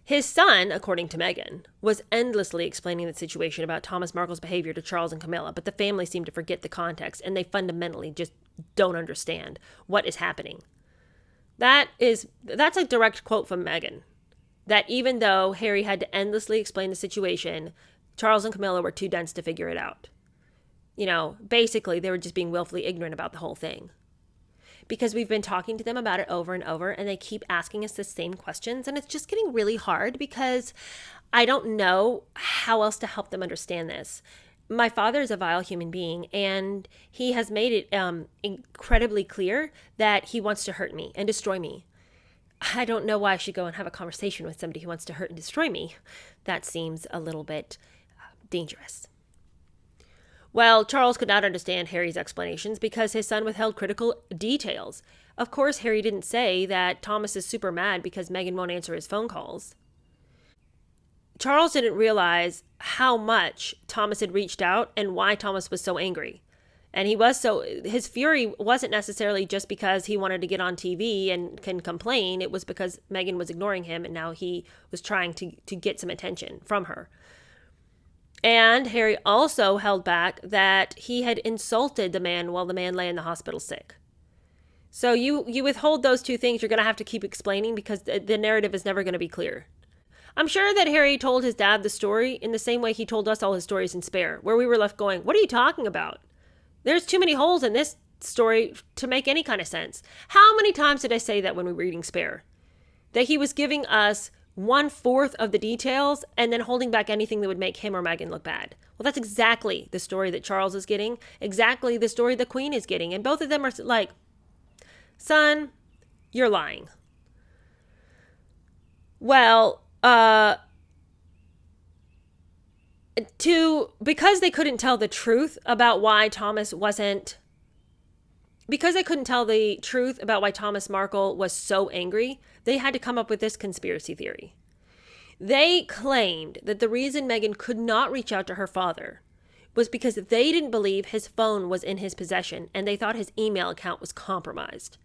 His son, according to Meghan, was endlessly explaining the situation about Thomas Markle's behavior to Charles and Camilla, but the family seemed to forget the context, and they fundamentally just don't understand what is happening. That's a direct quote from Meghan, that even though Harry had to endlessly explain the situation, Charles and Camilla were too dense to figure it out. Basically, they were just being willfully ignorant about the whole thing. Because we've been talking to them about it over and over, and they keep asking us the same questions, and it's just getting really hard because I don't know how else to help them understand this. My father is a vile human being, and he has made it incredibly clear that he wants to hurt me and destroy me. I don't know why I should go and have a conversation with somebody who wants to hurt and destroy me. That seems a little bit dangerous. Well, Charles could not understand Harry's explanations because his son withheld critical details. Of course, Harry didn't say that Thomas is super mad because Meghan won't answer his phone calls. Charles didn't realize how much Thomas had reached out and why Thomas was so angry. And his fury wasn't necessarily just because he wanted to get on TV and can complain. It was because Meghan was ignoring him and now he was trying to get some attention from her. And Harry also held back that he had insulted the man while the man lay in the hospital sick. So you withhold those two things, you're going to have to keep explaining because the narrative is never going to be clear. I'm sure that Harry told his dad the story in the same way he told us all his stories in Spare, where we were left going, what are you talking about? There's too many holes in this story to make any kind of sense. How many times did I say that when we were reading Spare? That he was giving us 1/4 of the details and then holding back anything that would make him or Meghan look bad. Well, that's exactly the story that Charles is getting, exactly the story the Queen is getting. And both of them are like, son, you're lying. Well, because they couldn't tell the truth about why Thomas Markle was so angry, they had to come up with this conspiracy theory. They claimed that the reason Meghan could not reach out to her father was because they didn't believe his phone was in his possession and they thought his email account was compromised.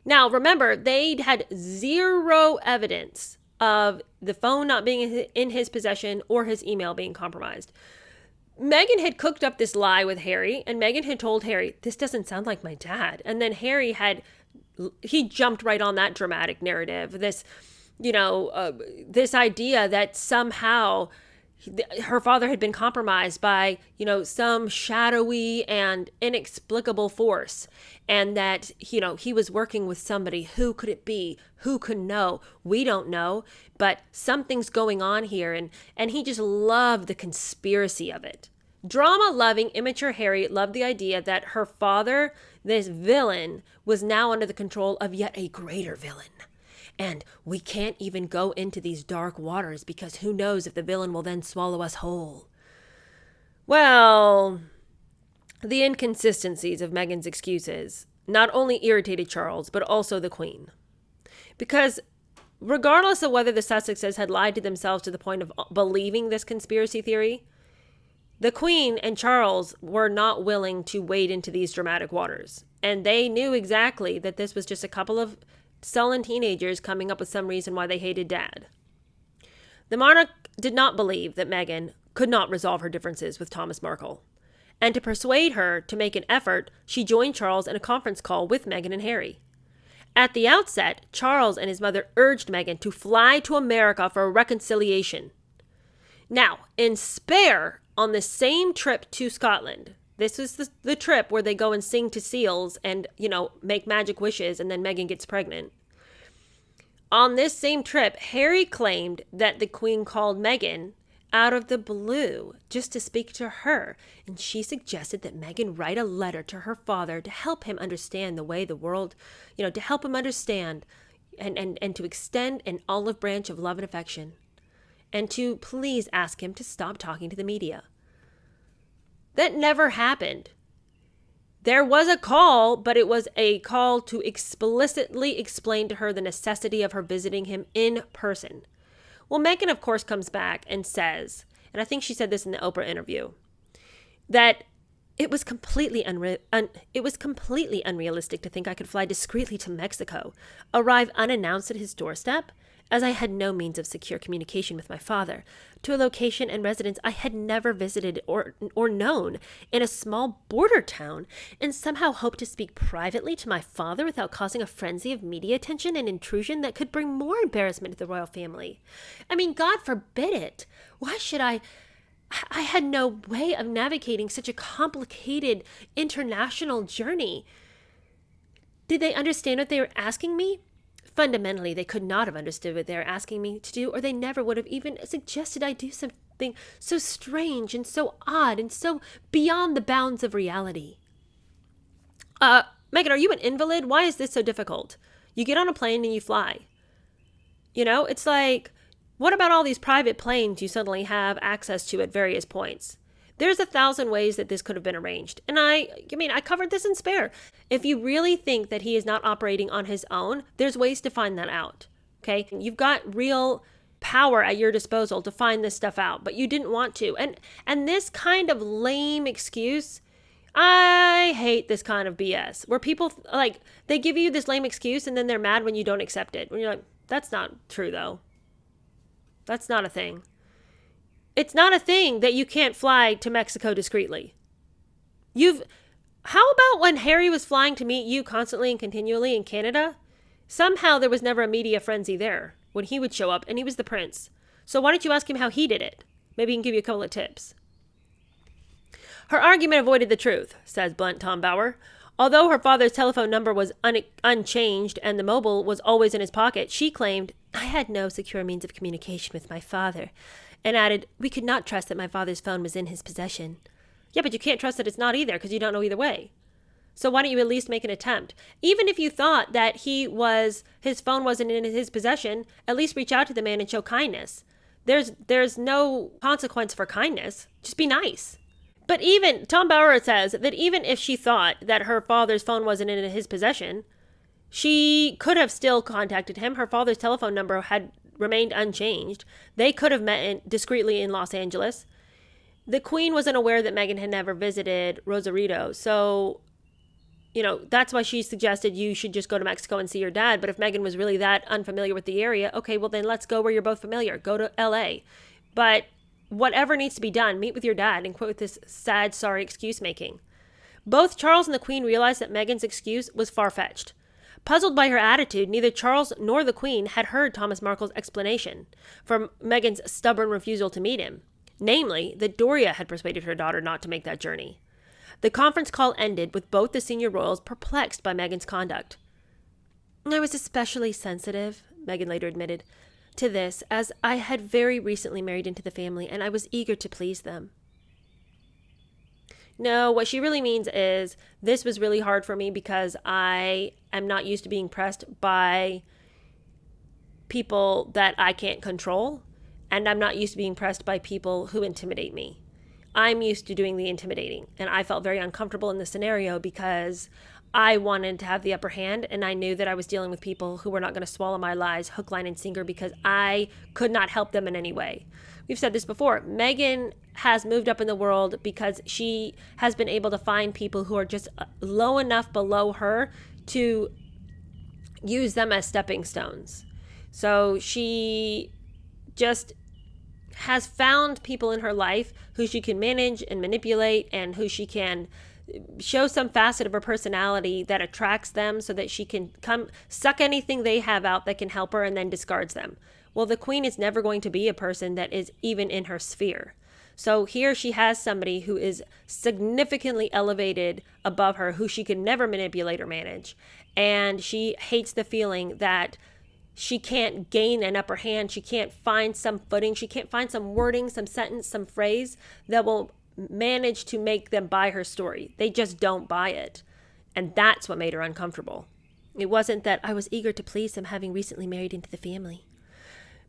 Now, remember, they had zero evidence of the phone not being in his possession or his email being compromised. Meghan had cooked up this lie with Harry, and Meghan had told Harry, this doesn't sound like my dad. And then Harry he jumped right on that dramatic narrative, this idea that somehow her father had been compromised by, some shadowy and inexplicable force, and that, he was working with somebody. Who could it be? Who could know? We don't know, but something's going on here. And he just loved the conspiracy of it. Drama-loving, immature Harry loved the idea that her father, this villain, was now under the control of yet a greater villain. And we can't even go into these dark waters because who knows if the villain will then swallow us whole. Well, the inconsistencies of Meghan's excuses not only irritated Charles, but also the Queen. Because regardless of whether the Sussexes had lied to themselves to the point of believing this conspiracy theory, the Queen and Charles were not willing to wade into these dramatic waters. And they knew exactly that this was just a couple of sullen teenagers coming up with some reason why they hated Dad. The monarch did not believe that Meghan could not resolve her differences with Thomas Markle. And to persuade her to make an effort, she joined Charles in a conference call with Meghan and Harry. At the outset, Charles and his mother urged Meghan to fly to America for a reconciliation. Now, in spare, on the same trip to Scotland, this was the trip where they go and sing to seals and, make magic wishes, and then Meghan gets pregnant. On this same trip, Harry claimed that the Queen called Meghan out of the blue just to speak to her, and she suggested that Meghan write a letter to her father to help him understand the way the world, to help him understand and to extend an olive branch of love and affection, and to please ask him to stop talking to the media. That never happened. There was a call, but it was a call to explicitly explain to her the necessity of her visiting him in person. Well, Meghan, of course, comes back and says, and I think she said this in the Oprah interview, that it was completely unrealistic to think I could fly discreetly to Mexico, arrive unannounced at his doorstep, as I had no means of secure communication with my father, to a location and residence I had never visited or known, in a small border town, and somehow hope to speak privately to my father without causing a frenzy of media attention and intrusion that could bring more embarrassment to the royal family. I mean, God forbid it. Why should I had no way of navigating such a complicated international journey. Did they understand what they were asking me? Fundamentally, they could not have understood what they were asking me to do, or they never would have even suggested I do something so strange and so odd and so beyond the bounds of reality. Meghan, are you an invalid? Why is this so difficult? You get on a plane and you fly. It's like, what about all these private planes you suddenly have access to at various points? There's 1,000 ways that this could have been arranged. And I covered this in Spare. If you really think that he is not operating on his own, there's ways to find that out. Okay? You've got real power at your disposal to find this stuff out, but you didn't want to. And this kind of lame excuse, I hate this kind of BS where people they give you this lame excuse and then they're mad when you don't accept it. When you're like, that's not true though. That's not a thing. It's not a thing that you can't fly to Mexico discreetly. How about when Harry was flying to meet you constantly and continually in Canada? Somehow there was never a media frenzy there when he would show up, and he was the prince. So why don't you ask him how he did it? Maybe he can give you a couple of tips. Her argument avoided the truth, says blunt Tom Bauer. Although her father's telephone number was unchanged and the mobile was always in his pocket, she claimed, I had no secure means of communication with my father, and added, we could not trust that my father's phone was in his possession. Yeah, but you can't trust that it's not either because you don't know either way. So why don't you at least make an attempt? Even if you thought that his phone wasn't in his possession, at least reach out to the man and show kindness. There's no consequence for kindness. Just be nice. But even, Tom Bauer says that even if she thought that her father's phone wasn't in his possession, she could have still contacted him. Her father's telephone number had remained unchanged. They could have met discreetly in Los Angeles. The Queen wasn't aware that Meghan had never visited Rosarito, so that's why she suggested you should just go to Mexico and see your dad. But if Meghan was really that unfamiliar with the area, okay, well then let's go where you're both familiar. Go to LA. But whatever needs to be done, meet with your dad and quit with this sad, sorry excuse making. Both Charles and the Queen realized that Meghan's excuse was far-fetched. Puzzled by her attitude, neither Charles nor the Queen had heard Thomas Markle's explanation for Meghan's stubborn refusal to meet him. Namely, that Doria had persuaded her daughter not to make that journey. The conference call ended with both the senior royals perplexed by Meghan's conduct. I was especially sensitive, Meghan later admitted, to this, as I had very recently married into the family and I was eager to please them. No, what she really means is this was really hard for me because I am not used to being pressed by people that I can't control, and I'm not used to being pressed by people who intimidate me. I'm used to doing the intimidating, and I felt very uncomfortable in this scenario because I wanted to have the upper hand, and I knew that I was dealing with people who were not going to swallow my lies hook, line, and sinker because I could not help them in any way. We've said this before. Meghan has moved up in the world because she has been able to find people who are just low enough below her to use them as stepping stones. So she just has found people in her life who she can manage and manipulate and who she can show some facet of her personality that attracts them so that she can come suck anything they have out that can help her and then discards them. Well, the Queen is never going to be a person that is even in her sphere. So here she has somebody who is significantly elevated above her, who she can never manipulate or manage. And she hates the feeling that she can't gain an upper hand. She can't find some footing. She can't find some wording, some sentence, some phrase that will manage to make them buy her story. They just don't buy it. And that's what made her uncomfortable. It wasn't that I was eager to please him, having recently married into the family.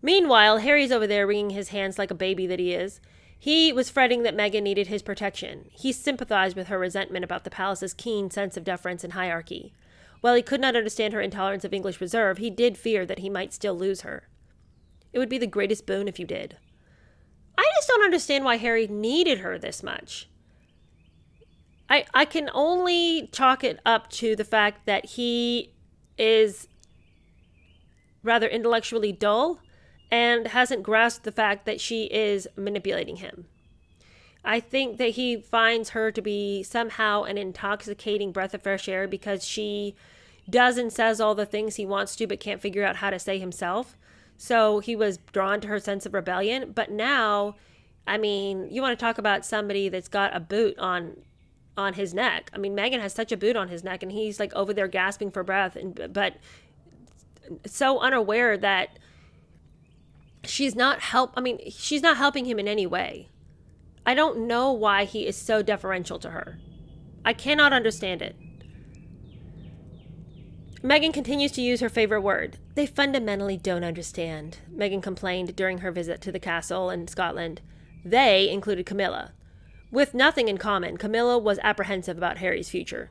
Meanwhile, Harry's over there wringing his hands like a baby that he is. He was fretting that Meghan needed his protection. He sympathized with her resentment about the palace's keen sense of deference and hierarchy. While he could not understand her intolerance of English reserve, he did fear that he might still lose her. It would be the greatest boon if you did. I just don't understand why Harry needed her this much. I can only chalk it up to the fact that he is rather intellectually dull and hasn't grasped the fact that she is manipulating him. I think that he finds her to be somehow an intoxicating breath of fresh air because she does and says all the things he wants to but can't figure out how to say himself. So he was drawn to her sense of rebellion. But now, I mean, you want to talk about somebody that's got a boot on his neck. I mean, Meghan has such a boot on his neck and he's like over there gasping for breath, but so unaware that she's not helping him in any way. I don't know why he is so deferential to her. I cannot understand it. Meghan continues to use her favorite word. They fundamentally don't understand, Meghan complained during her visit to the castle in Scotland. They included Camilla. With nothing in common, Camilla was apprehensive about Harry's future.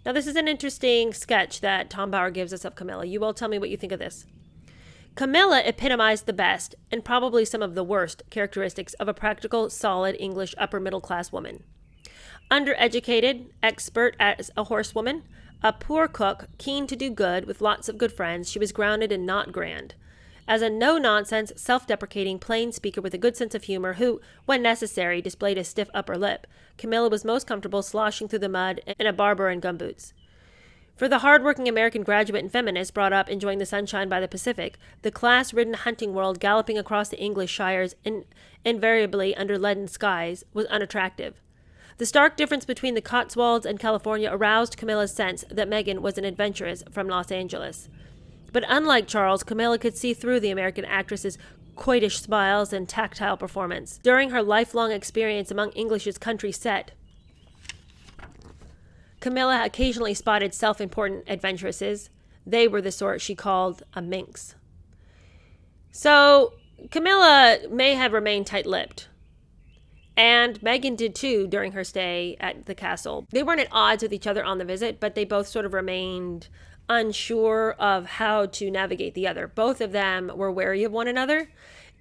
Now, this is an interesting sketch that Tom Bower gives us of Camilla. You all tell me what you think of this. Camilla epitomized the best, and probably some of the worst, characteristics of a practical, solid English upper-middle-class woman. Undereducated, expert as a horsewoman, a poor cook, keen to do good, with lots of good friends, she was grounded and not grand. As a no-nonsense, self-deprecating, plain speaker with a good sense of humor who, when necessary, displayed a stiff upper lip, Camilla was most comfortable sloshing through the mud in a barber and gumboots. For the hard-working American graduate and feminist brought up enjoying the sunshine by the Pacific, the class-ridden hunting world galloping across the English shires invariably under leaden skies was unattractive. The stark difference between the Cotswolds and California aroused Camilla's sense that Meghan was an adventuress from Los Angeles. But unlike Charles, Camilla could see through the American actress's coitish smiles and tactile performance. During her lifelong experience among English's country set, Camilla occasionally spotted self-important adventuresses. They were the sort she called a minx. So Camilla may have remained tight-lipped. And Meghan did too during her stay at the castle. They weren't at odds with each other on the visit, but they both sort of remained unsure of how to navigate the other. Both of them were wary of one another,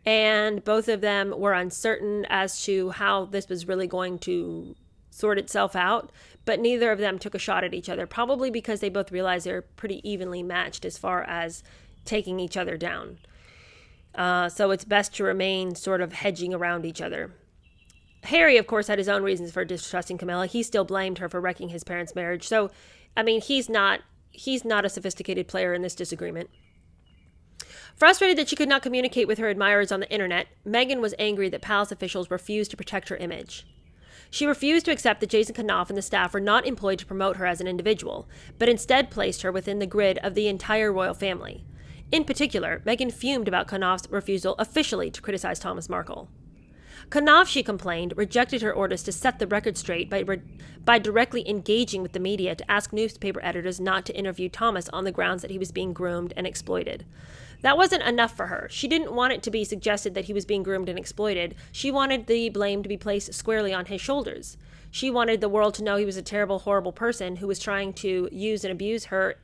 and both of them were uncertain as to how this was really going to sort itself out, but neither of them took a shot at each other, probably because they both realized they're pretty evenly matched as far as taking each other down. So it's best to remain sort of hedging around each other. Harry, of course, had his own reasons for distrusting Camilla. He still blamed her for wrecking his parents' marriage. So, I mean, he's not a sophisticated player in this disagreement. Frustrated that she could not communicate with her admirers on the internet, Meghan was angry that palace officials refused to protect her image. She refused to accept that Jason Knopf and the staff were not employed to promote her as an individual, but instead placed her within the grid of the entire royal family. In particular, Meghan fumed about Knopf's refusal officially to criticize Thomas Markle. Knopf, she complained, rejected her orders to set the record straight by directly engaging with the media to ask newspaper editors not to interview Thomas on the grounds that he was being groomed and exploited. That wasn't enough for her. She didn't want it to be suggested that he was being groomed and exploited. She wanted the blame to be placed squarely on his shoulders. She wanted the world to know he was a terrible, horrible person who was trying to use and abuse her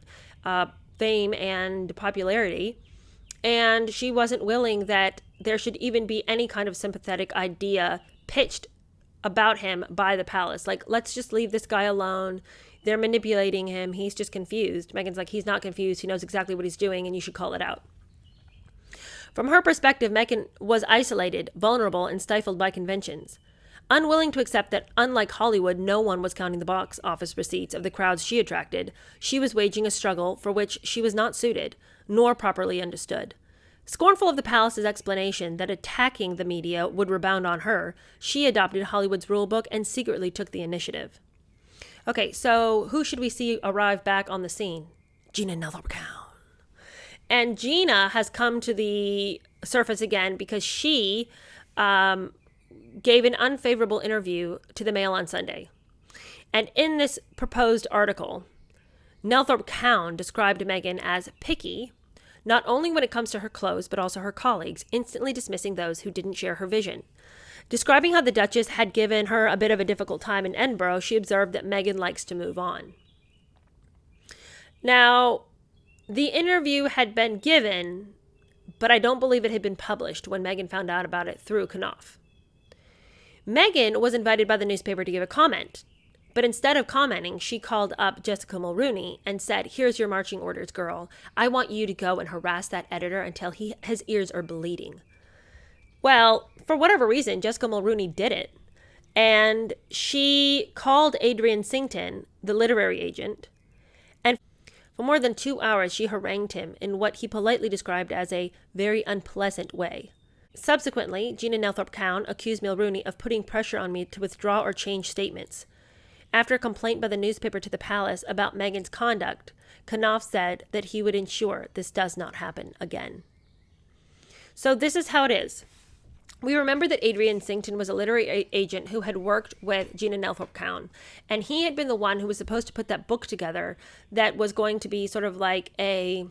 fame and popularity. And she wasn't willing that there should even be any kind of sympathetic idea pitched about him by the palace. Like, let's just leave this guy alone. They're manipulating him. He's just confused. Meghan's like, he's not confused. He knows exactly what he's doing, and you should call it out. From her perspective, Meghan was isolated, vulnerable, and stifled by conventions. Unwilling to accept that, unlike Hollywood, no one was counting the box office receipts of the crowds she attracted, she was waging a struggle for which she was not suited, nor properly understood. Scornful of the palace's explanation that attacking the media would rebound on her, she adopted Hollywood's rulebook and secretly took the initiative. Okay, so who should we see arrive back on the scene? Gina Nelthorpe-Cowan. And Gina has come to the surface again because she gave an unfavorable interview to the Mail on Sunday. And in this proposed article, Nelthorpe-Cowan described Meghan as picky, not only when it comes to her clothes, but also her colleagues, instantly dismissing those who didn't share her vision. Describing how the Duchess had given her a bit of a difficult time in Edinburgh, she observed that Meghan likes to move on. Now, the interview had been given, but I don't believe it had been published when Meghan found out about it through Knopf. Meghan was invited by the newspaper to give a comment, but instead of commenting, she called up Jessica Mulrooney and said, "Here's your marching orders, girl. I want you to go and harass that editor until his ears are bleeding." Well, for whatever reason, Jessica Mulrooney did it. And she called Adrian Sington, the literary agent, and for more than 2 hours, she harangued him in what he politely described as a very unpleasant way. Subsequently, Gina Nelthorpe-Cowan accused Mulrooney of putting pressure on me to withdraw or change statements. After a complaint by the newspaper to the palace about Meghan's conduct, Knopf said that he would ensure this does not happen again. So this is how it is. We remember that Adrian Sington was a literary agent who had worked with Gina Nelthorpe-Cowan, and he had been the one who was supposed to put that book together that was going to be sort of like a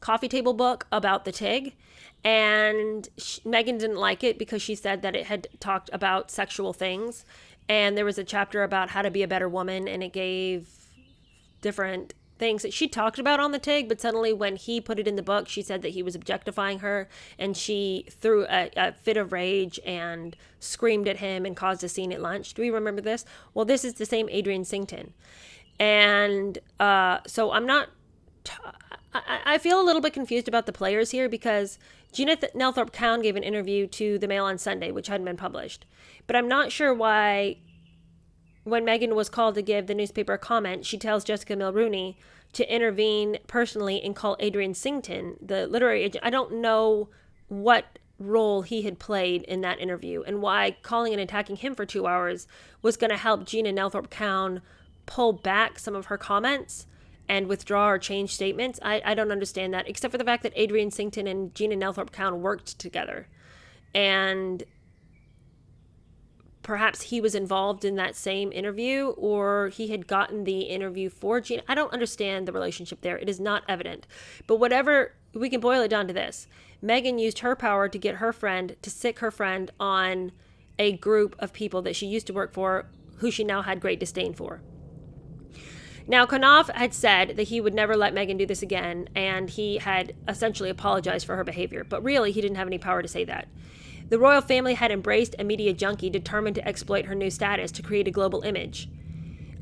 coffee table book about the TIG. And Meghan didn't like it because she said that it had talked about sexual things. And there was a chapter about how to be a better woman, and it gave different things that she talked about on the TIG, but suddenly when he put it in the book, she said that he was objectifying her, and she threw a fit of rage and screamed at him and caused a scene at lunch. Do we remember this? Well, this is the same Adrian Sington. And so I feel a little bit confused about the players here because Gina Nelthorpe-Cowan gave an interview to the Mail on Sunday, which hadn't been published. But I'm not sure why, when Meghan was called to give the newspaper a comment, she tells Jessica Mulrooney to intervene personally and call Adrian Sington, the literary agent. I don't know what role he had played in that interview and why calling and attacking him for 2 hours was going to help Gina Nelthorpe-Cowan pull back some of her comments and withdraw or change statements. I don't understand that, except for the fact that Adrian Sington and Gina Nelthorpe-Cowan worked together. And perhaps he was involved in that same interview, or he had gotten the interview for Gina. I don't understand the relationship there. It is not evident. But whatever, we can boil it down to this. Meghan used her power to get her friend, to sick her friend on a group of people that she used to work for, who she now had great disdain for. Now, Knopf had said that he would never let Meghan do this again, and he had essentially apologized for her behavior. But really, he didn't have any power to say that. The royal family had embraced a media junkie determined to exploit her new status to create a global image.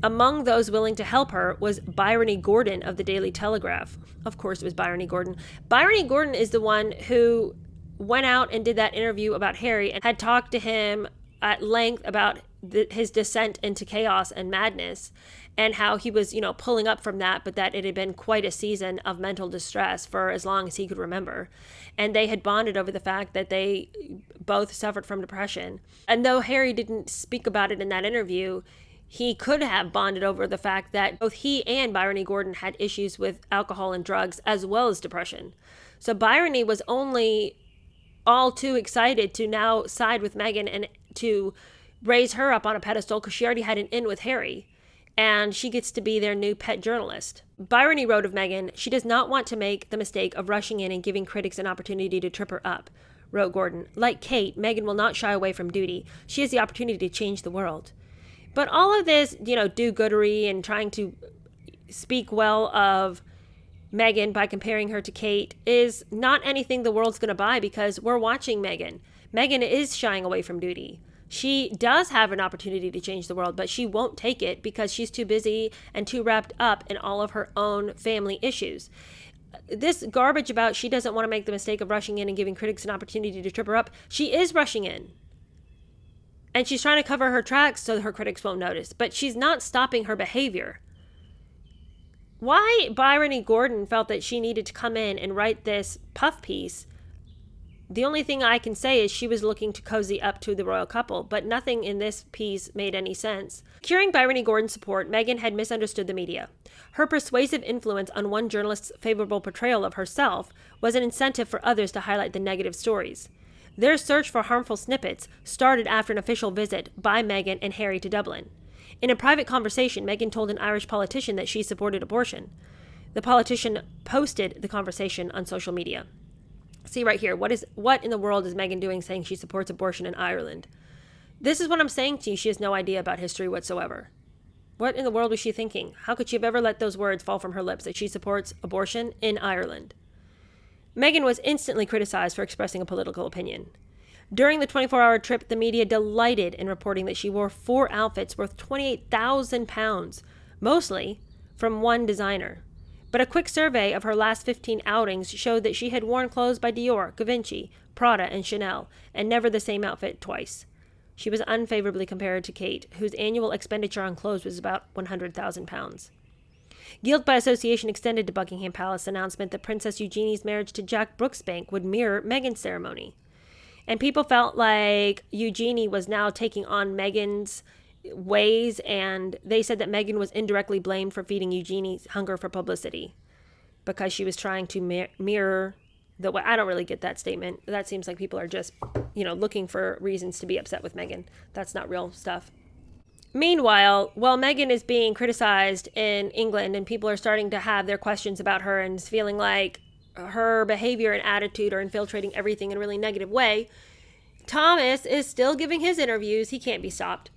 Among those willing to help her was Bryony Gordon of the Daily Telegraph. Of course, it was Bryony Gordon. Bryony Gordon is the one who went out and did that interview about Harry and had talked to him at length about his descent into chaos and madness, and how he was, pulling up from that, but that it had been quite a season of mental distress for as long as he could remember. And they had bonded over the fact that they both suffered from depression. And though Harry didn't speak about it in that interview, he could have bonded over the fact that both he and Bryony Gordon had issues with alcohol and drugs as well as depression. So Bryony was only all too excited to now side with Meghan and to raise her up on a pedestal because she already had an in with Harry, and she gets to be their new pet journalist. Bryony wrote of Meghan, "She does not want to make the mistake of rushing in and giving critics an opportunity to trip her up," wrote Gordon. "Like Kate, Meghan will not shy away from duty. She has the opportunity to change the world." But all of this, do-goodery and trying to speak well of Meghan by comparing her to Kate is not anything the world's going to buy, because we're watching Meghan. Meghan is shying away from duty. She does have an opportunity to change the world, but she won't take it because she's too busy and too wrapped up in all of her own family issues. This garbage about she doesn't want to make the mistake of rushing in and giving critics an opportunity to trip her up, she is rushing in. And she's trying to cover her tracks so her critics won't notice, but she's not stopping her behavior. Why Bryony Gordon felt that she needed to come in and write this puff piece, the only thing I can say is she was looking to cozy up to the royal couple, but nothing in this piece made any sense. Securing Bryony Gordon's support, Meghan had misunderstood the media. Her persuasive influence on one journalist's favorable portrayal of herself was an incentive for others to highlight the negative stories. Their search for harmful snippets started after an official visit by Meghan and Harry to Dublin. In a private conversation, Meghan told an Irish politician that she supported abortion. The politician posted the conversation on social media. See right here, what in the world is Meghan doing saying she supports abortion in Ireland? This is what I'm saying to you. She has no idea about history whatsoever. What in the world was she thinking? How could she have ever let those words fall from her lips that she supports abortion in Ireland? Meghan was instantly criticized for expressing a political opinion. During the 24-hour trip, the media delighted in reporting that she wore 4 outfits worth £28,000, mostly from one designer. But a quick survey of her last 15 outings showed that she had worn clothes by Dior, Givenchy, Prada, and Chanel, and never the same outfit twice. She was unfavorably compared to Kate, whose annual expenditure on clothes was about £100,000. Guilt by association extended to Buckingham Palace announcement that Princess Eugenie's marriage to Jack Brooksbank would mirror Meghan's ceremony. And people felt like Eugenie was now taking on Meghan's ways, and they said that Meghan was indirectly blamed for feeding Eugenie's hunger for publicity because she was trying to mirror the way. I don't really get that statement. That seems like people are just, looking for reasons to be upset with Meghan. That's not real stuff. Meanwhile, while Meghan is being criticized in England and people are starting to have their questions about her and feeling like her behavior and attitude are infiltrating everything in a really negative way, Thomas is still giving his interviews. He can't be stopped.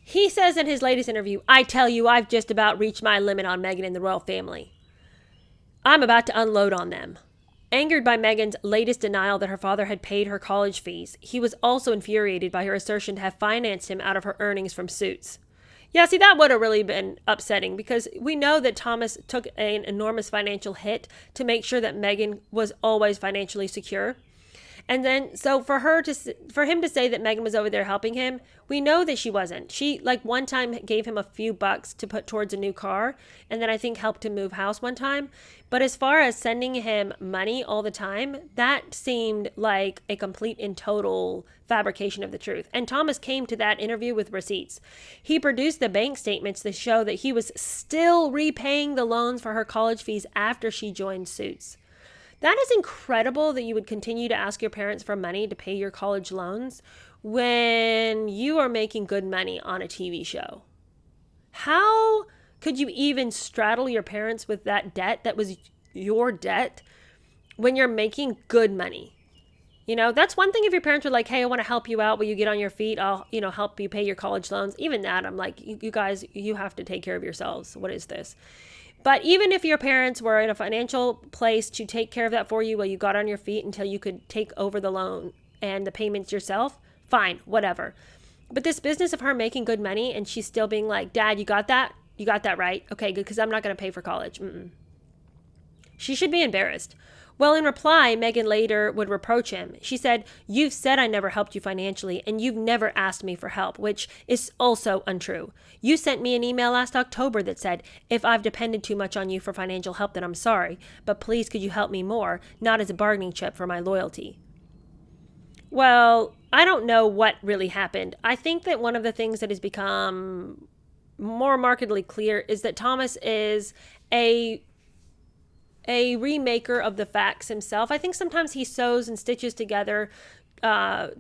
He says in his latest interview, "I tell you, I've just about reached my limit on Meghan and the royal family. I'm about to unload on them." Angered by Meghan's latest denial that her father had paid her college fees, he was also infuriated by her assertion to have financed him out of her earnings from Suits. Yeah, see, that would have really been upsetting because we know that Thomas took an enormous financial hit to make sure that Meghan was always financially secure. And then, so for him to say that Meghan was over there helping him, we know that she wasn't. She, one time gave him a few bucks to put towards a new car, and then I think helped him move house one time. But as far as sending him money all the time, that seemed like a complete and total fabrication of the truth. And Thomas came to that interview with receipts. He produced the bank statements to show that he was still repaying the loans for her college fees after she joined Suits. That is incredible that you would continue to ask your parents for money to pay your college loans when you are making good money on a TV show. How could you even straddle your parents with that debt that was your debt when you're making good money? That's one thing if your parents were like, "Hey, I want to help you out. Will you get on your feet? I'll, help you pay your college loans." Even that, I'm like, you guys, you have to take care of yourselves. What is this? But even if your parents were in a financial place to take care of that for you while you got on your feet until you could take over the loan and the payments yourself, fine, whatever. But this business of her making good money and she's still being like, Dad, you got that? You got that right? Okay, good, because I'm not going to pay for college. She should be embarrassed. Well, in reply, Megan later would reproach him. She said, "You've said I never helped you financially, and you've never asked me for help," which is also untrue. You sent me an email last October that said, "If I've depended too much on you for financial help, then I'm sorry, but please could you help me more, not as a bargaining chip for my loyalty." Well, I don't know what really happened. I think that one of the things that has become more markedly clear is that Thomas is a remaker of the facts himself. I think sometimes he sews and stitches together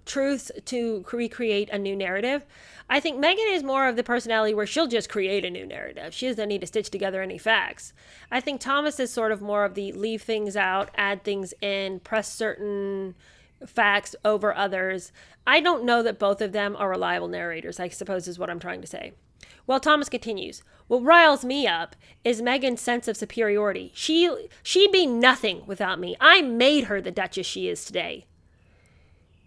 truths to recreate a new narrative. I think Megan is more of the personality where she'll just create a new narrative. She doesn't need to stitch together any facts. I think Thomas is sort of more of the leave things out, add things in, press certain facts over others. I don't know that both of them are reliable narrators, I suppose is what I'm trying to say. Well, Thomas continues. What riles me up is Megan's sense of superiority. She'd be nothing without me. I made her the Duchess she is today.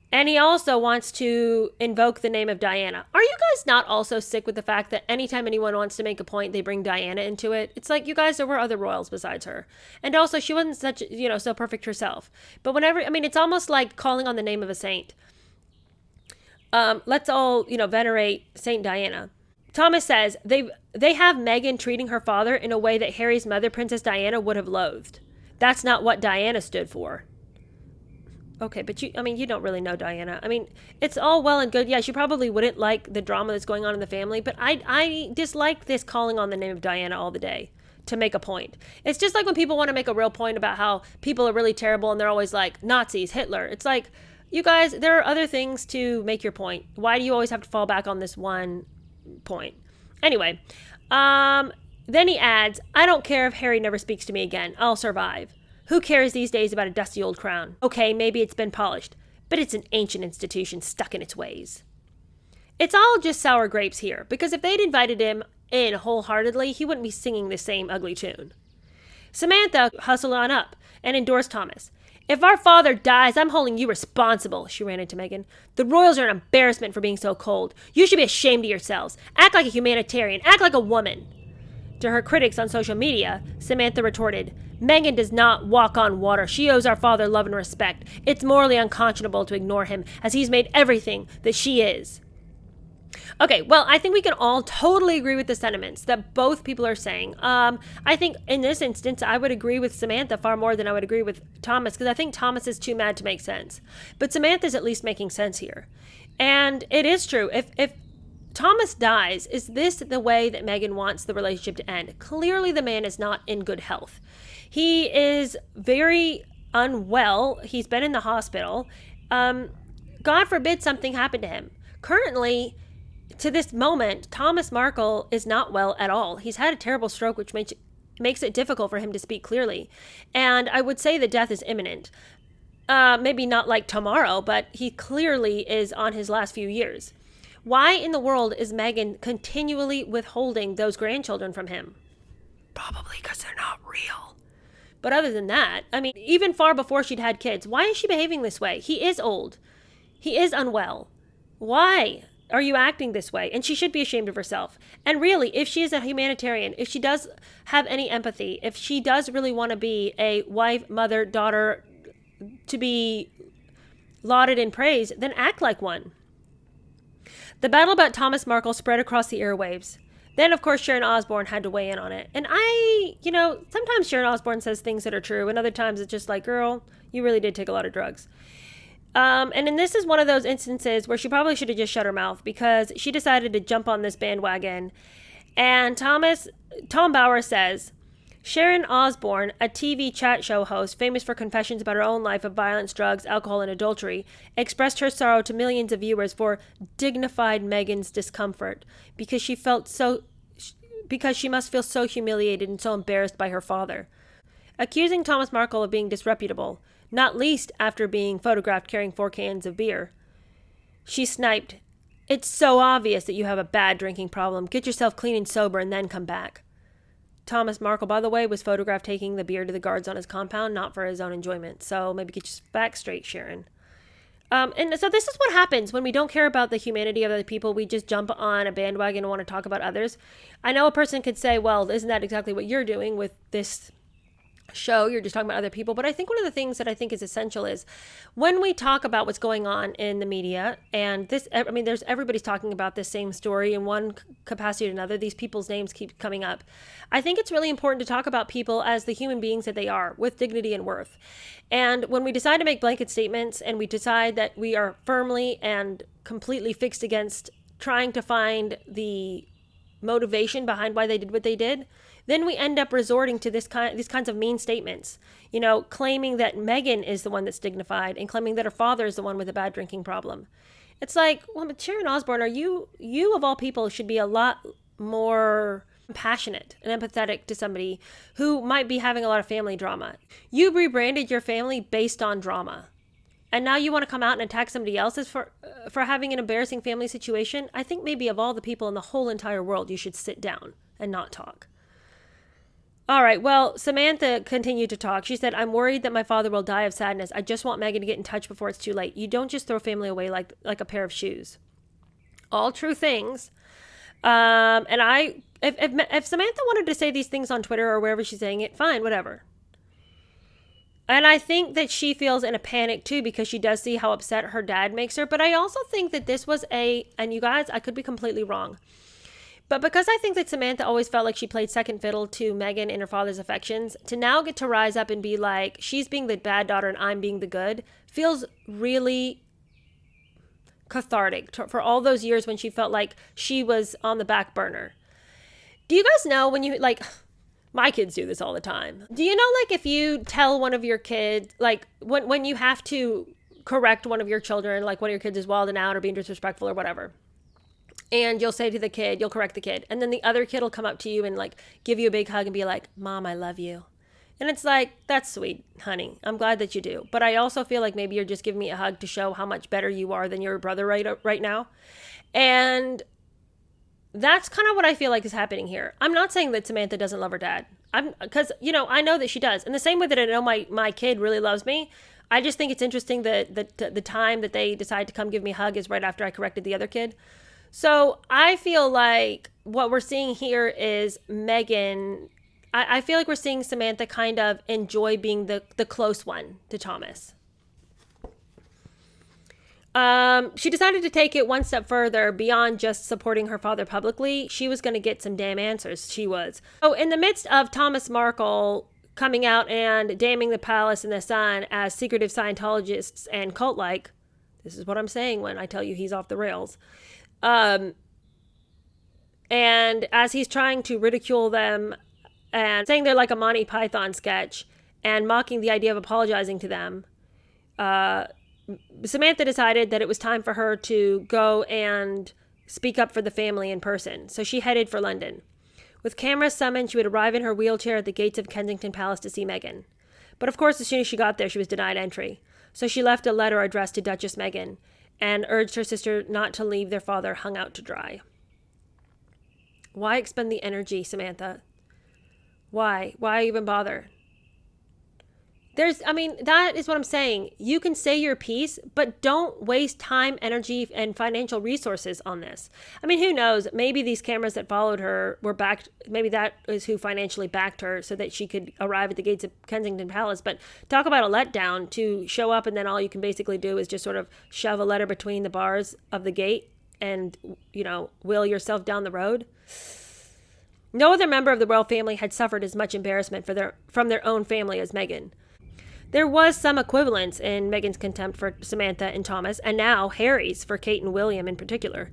And he also wants to invoke the name of Diana. Are you guys not also sick with the fact that anytime anyone wants to make a point, they bring Diana into it? It's like, you guys, there were other royals besides her. And also, she wasn't such, so perfect herself. But it's almost like calling on the name of a saint. Let's all, venerate Saint Diana. Thomas says they have Meghan treating her father in a way that Harry's mother, Princess Diana, would have loathed. That's not what Diana stood for. Okay, but you don't really know Diana. It's all well and good. Yeah, she probably wouldn't like the drama that's going on in the family, but I dislike this calling on the name of Diana all the day to make a point. It's just like when people want to make a real point about how people are really terrible and they're always like Nazis, Hitler. It's like, you guys, there are other things to make your point. Why do you always have to fall back on this one point? Anyway, then he adds, I don't care if Harry never speaks to me again. I'll survive. Who cares these days about a dusty old crown? Okay, maybe it's been polished, but it's an ancient institution stuck in its ways. It's all just sour grapes here, because if they'd invited him in wholeheartedly, he wouldn't be singing the same ugly tune. Samantha hustled on up and endorsed Thomas. If our father dies, I'm holding you responsible, she ran into Megan. The royals are an embarrassment for being so cold. You should be ashamed of yourselves. Act like a humanitarian. Act like a woman. To her critics on social media, Samantha retorted, Megan does not walk on water. She owes our father love and respect. It's morally unconscionable to ignore him, as he's made everything that she is. Okay, well, I think we can all totally agree with the sentiments that both people are saying. I think in this instance, I would agree with Samantha far more than I would agree with Thomas, because I think Thomas is too mad to make sense. But Samantha's at least making sense here. And it is true. If Thomas dies, is this the way that Megan wants the relationship to end? Clearly, the man is not in good health. He is very unwell. He's been in the hospital. God forbid something happened to him. Currently, to this moment, Thomas Markle is not well at all. He's had a terrible stroke, which makes it difficult for him to speak clearly. And I would say the death is imminent. Maybe not like tomorrow, but he clearly is on his last few years. Why in the world is Meghan continually withholding those grandchildren from him? Probably because they're not real. But other than that, even far before she'd had kids, why is she behaving this way? He is old. He is unwell. Why are you acting this way? And she should be ashamed of herself. And really, if she is a humanitarian, if she does have any empathy, if she does really want to be a wife, mother, daughter, to be lauded and praised, then act like one. The battle about Thomas Markle spread across the airwaves. Then, of course, Sharon Osbourne had to weigh in on it. And sometimes Sharon Osbourne says things that are true, and other times it's just like, girl, you really did take a lot of drugs. And then this is one of those instances where she probably should have just shut her mouth, because she decided to jump on this bandwagon. And Tom Bauer says, Sharon Osbourne, a TV chat show host famous for confessions about her own life of violence, drugs, alcohol, and adultery, expressed her sorrow to millions of viewers for dignified Meghan's discomfort because she must feel so humiliated and so embarrassed by her father, accusing Thomas Markle of being disreputable, not least after being photographed carrying 4 cans of beer. She sniped, "It's so obvious that you have a bad drinking problem. Get yourself clean and sober and then come back." Thomas Markle, by the way, was photographed taking the beer to the guards on his compound, not for his own enjoyment. So maybe get your facts straight, Sharon. And so this is what happens when we don't care about the humanity of other people. We just jump on a bandwagon and want to talk about others. I know a person could say, well, isn't that exactly what you're doing with this show? You're just talking about other people. But I think one of the things that I think is essential is when we talk about what's going on in the media, and this, I mean, there's everybody's talking about this same story in one capacity or another. These people's names keep coming up. I think it's really important to talk about people as the human beings that they are, with dignity and worth. And when we decide to make blanket statements and we decide that we are firmly and completely fixed against trying to find the motivation behind why they did what they did, then we end up resorting to these kinds of mean statements, claiming that Megan is the one that's dignified and claiming that her father is the one with a bad drinking problem. It's like, well, but Sharon Osbourne, you of all people should be a lot more compassionate and empathetic to somebody who might be having a lot of family drama. You rebranded your family based on drama. And now you want to come out and attack somebody else's for having an embarrassing family situation? I think maybe of all the people in the whole entire world, you should sit down and not talk. All right, well, Samantha continued to talk. She said, I'm worried that my father will die of sadness. I just want Megan to get in touch before it's too late. You don't just throw family away like a pair of shoes. All true things. And if Samantha wanted to say these things on Twitter or wherever she's saying it, fine, whatever. And I think that she feels in a panic too because she does see how upset her dad makes her. But I also think that this was and you guys, I could be completely wrong. But because I think that Samantha always felt like she played second fiddle to Megan in her father's affections, to now get to rise up and be like, she's being the bad daughter and I'm being the good, feels really cathartic for all those years when she felt like she was on the back burner. Do you guys know when you, like, my kids do this all the time. Do you know, like, if you tell one of your kids, like, when you have to correct one of your children, like one of your kids is wilding out or being disrespectful or whatever, and you'll say to the kid, you'll correct the kid, and then the other kid will come up to you and like give you a big hug and be like, Mom, I love you. And it's like, that's sweet, honey. I'm glad that you do. But I also feel like maybe you're just giving me a hug to show how much better you are than your brother right now. And that's kind of what I feel like is happening here. I'm not saying that Samantha doesn't love her dad. Because, I know that she does. And the same way that I know my kid really loves me, I just think it's interesting that the time that they decide to come give me a hug is right after I corrected the other kid. So I feel like what we're seeing here is Megan. I feel like we're seeing Samantha kind of enjoy being the close one to Thomas. She decided to take it one step further beyond just supporting her father publicly. She was going to get some damn answers. She was. So in the midst of Thomas Markle coming out and damning the Palace and the Sun as secretive Scientologists and cult-like, this is what I'm saying when I tell you he's off the rails. And as he's trying to ridicule them and saying they're like a Monty Python sketch and mocking the idea of apologizing to them, Samantha decided that it was time for her to go and speak up for the family in person. So she headed for London. With cameras summoned, she would arrive in her wheelchair at the gates of Kensington Palace to see Meghan. But of course, as soon as she got there, she was denied entry. So she left a letter addressed to Duchess Meghan and urged her sister not to leave their father hung out to dry. Why expend the energy, Samantha? Why? Why even bother? That is what I'm saying. You can say your piece, but don't waste time, energy, and financial resources on this. I mean, who knows? Maybe these cameras that followed her were backed. Maybe that is who financially backed her so that she could arrive at the gates of Kensington Palace. But talk about a letdown to show up and then all you can basically do is just sort of shove a letter between the bars of the gate and, wheel yourself down the road. No other member of the royal family had suffered as much embarrassment from their own family as Meghan. There was some equivalence in Meghan's contempt for Samantha and Thomas, and now Harry's for Kate and William in particular.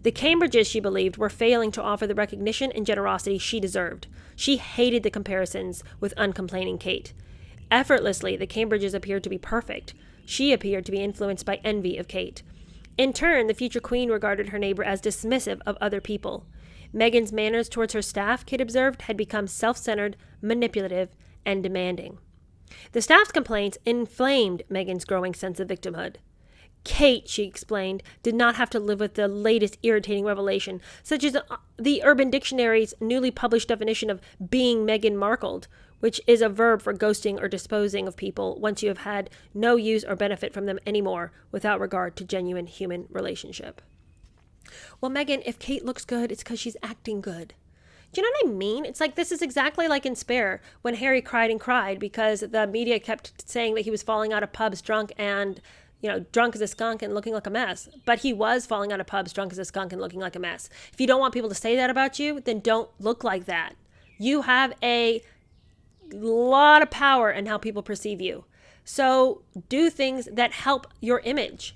The Cambridges, she believed, were failing to offer the recognition and generosity she deserved. She hated the comparisons with uncomplaining Kate. Effortlessly, the Cambridges appeared to be perfect. She appeared to be influenced by envy of Kate. In turn, the future queen regarded her neighbor as dismissive of other people. Meghan's manners towards her staff, Kate observed, had become self-centered, manipulative, and demanding. The staff's complaints inflamed Meghan's growing sense of victimhood. Kate, she explained, did not have to live with the latest irritating revelation, such as the Urban Dictionary's newly published definition of being Meghan Markled, which is a verb for ghosting or disposing of people once you have had no use or benefit from them anymore without regard to genuine human relationship. Well, Meghan, if Kate looks good, it's because she's acting good. Do you know what I mean? It's like, this is exactly like in Spare, when Harry cried and cried because the media kept saying that he was falling out of pubs drunk and, drunk as a skunk and looking like a mess. But he was falling out of pubs drunk as a skunk and looking like a mess. If you don't want people to say that about you, then don't look like that. You have a lot of power in how people perceive you. So do things that help your image.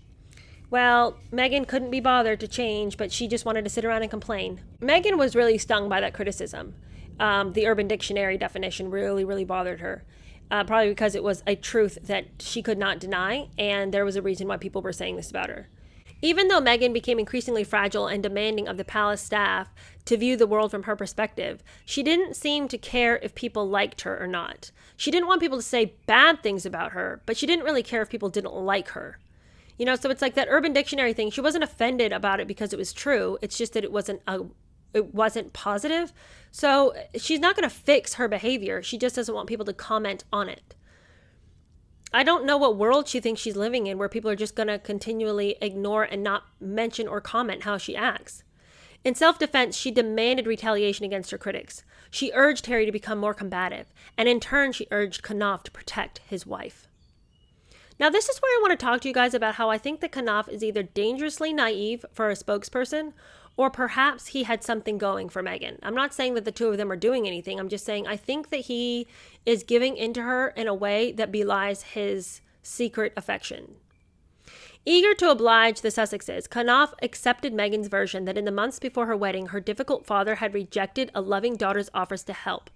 Well, Meghan couldn't be bothered to change, but she just wanted to sit around and complain. Meghan was really stung by that criticism. The Urban Dictionary definition really, really bothered her. Probably because it was a truth that she could not deny, and there was a reason why people were saying this about her. Even though Meghan became increasingly fragile and demanding of the palace staff to view the world from her perspective, she didn't seem to care if people liked her or not. She didn't want people to say bad things about her, but she didn't really care if people didn't like her. So it's like that Urban Dictionary thing. She wasn't offended about it because it was true. It's just that it wasn't positive. So she's not going to fix her behavior. She just doesn't want people to comment on it. I don't know what world she thinks she's living in where people are just going to continually ignore and not mention or comment how she acts. In self-defense, she demanded retaliation against her critics. She urged Harry to become more combative, and in turn, she urged Knopf to protect his wife. Now, this is where I want to talk to you guys about how I think that Knopf is either dangerously naive for a spokesperson, or perhaps he had something going for Meghan. I'm not saying that the two of them are doing anything. I'm just saying I think that he is giving into her in a way that belies his secret affection. Eager to oblige the Sussexes, Knopf accepted Meghan's version that in the months before her wedding, her difficult father had rejected a loving daughter's offers to help.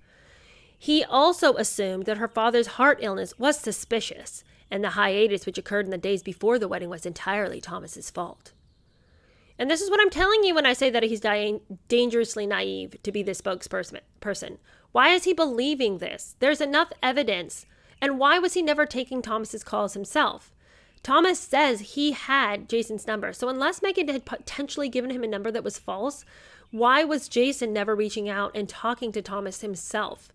He also assumed that her father's heart illness was suspicious, and the hiatus which occurred in the days before the wedding was entirely Thomas's fault. And this is what I'm telling you when I say that he's dangerously naive to be the spokesperson. Why is he believing this? There's enough evidence. And why was he never taking Thomas's calls himself? Thomas says he had Jason's number. So unless Meghan had potentially given him a number that was false, why was Jason never reaching out and talking to Thomas himself?